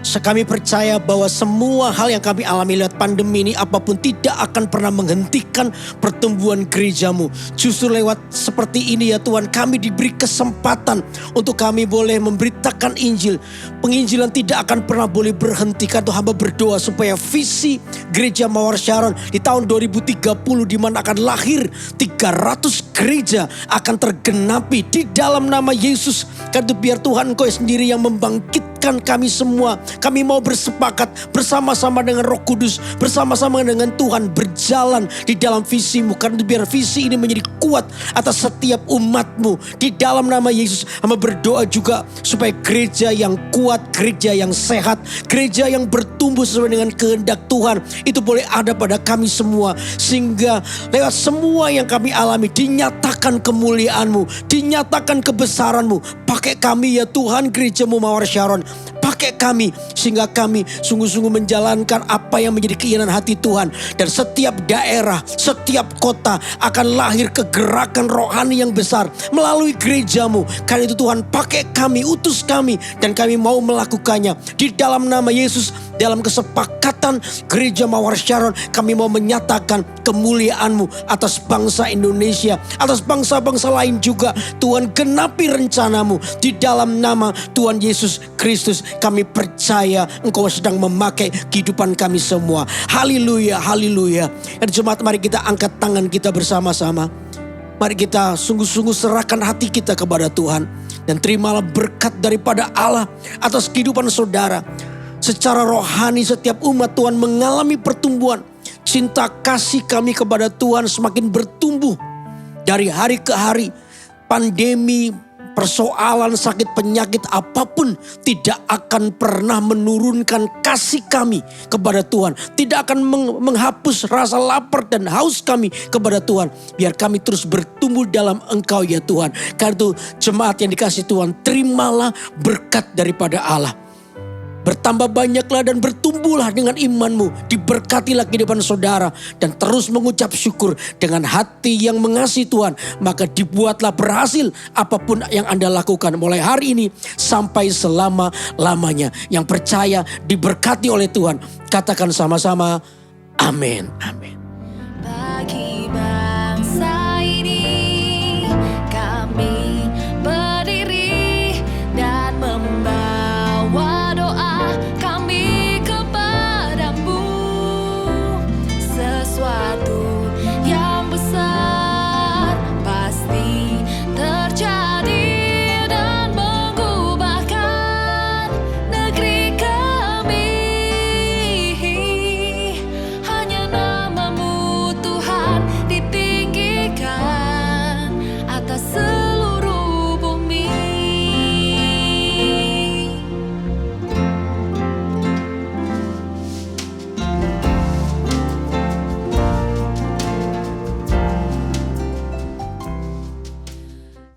Kami percaya bahwa semua hal yang kami alami lewat pandemi ini apapun tidak akan pernah menghentikan pertumbuhan gerejamu. Justru lewat seperti ini ya Tuhan, kami diberi kesempatan untuk kami boleh memberitakan Injil. Penginjilan tidak akan pernah boleh berhenti. Karena hamba berdoa supaya visi gereja Mawar Sharon di tahun 2030 di mana akan lahir 300 gereja akan tergenapi di dalam nama Yesus. Karena biar Tuhan Engkau sendiri yang membangkitkan nyatakan kami semua. Kami mau bersepakat bersama-sama dengan Roh Kudus, bersama-sama dengan Tuhan berjalan di dalam visi-Mu. Karena biar visi ini menjadi kuat atas setiap umat-Mu. Di dalam nama Yesus, hamba berdoa juga supaya gereja yang kuat, gereja yang sehat, gereja yang bertumbuh sesuai dengan kehendak Tuhan, itu boleh ada pada kami semua. Sehingga lewat semua yang kami alami, dinyatakan kemuliaan-Mu, dinyatakan kebesaran-Mu. Pakai kami ya Tuhan, gereja-Mu Mawar Sharon. Pakai kami sehingga kami sungguh-sungguh menjalankan apa yang menjadi keinginan hati Tuhan. Dan setiap daerah, setiap kota akan lahir kegerakan rohani yang besar melalui gereja-Mu. Karena itu Tuhan, pakai kami, utus kami, dan kami mau melakukannya. Di dalam nama Yesus, dalam kesepakatan gereja Mawar Sharon, kami mau menyatakan kemuliaan-Mu atas bangsa Indonesia, atas bangsa-bangsa lain juga. Tuhan, genapi rencana-Mu di dalam nama Tuhan Yesus Kristus. Kami percaya Engkau sedang memakai kehidupan kami semua. Haleluya, haleluya. Dan jemaat, mari kita angkat tangan kita bersama-sama. Mari kita sungguh-sungguh serahkan hati kita kepada Tuhan. Dan terimalah berkat daripada Allah atas kehidupan saudara. Secara rohani setiap umat Tuhan mengalami pertumbuhan. Cinta kasih kami kepada Tuhan semakin bertumbuh. Dari hari ke hari, pandemi, persoalan, sakit, penyakit apapun tidak akan pernah menurunkan kasih kami kepada Tuhan. Tidak akan menghapus rasa lapar dan haus kami kepada Tuhan. Biar kami terus bertumbuh dalam Engkau ya Tuhan. Karena itu jemaat yang dikasihi Tuhan, terimalah berkat daripada Allah. Bertambah banyaklah dan bertumbuhlah dengan iman-Mu. Diberkatilah kehidupan saudara. Dan terus mengucap syukur dengan hati yang mengasihi Tuhan. Maka dibuatlah berhasil apapun yang Anda lakukan. Mulai hari ini sampai selama-lamanya. Yang percaya diberkati oleh Tuhan. Katakan sama-sama, amin, amin. Bagi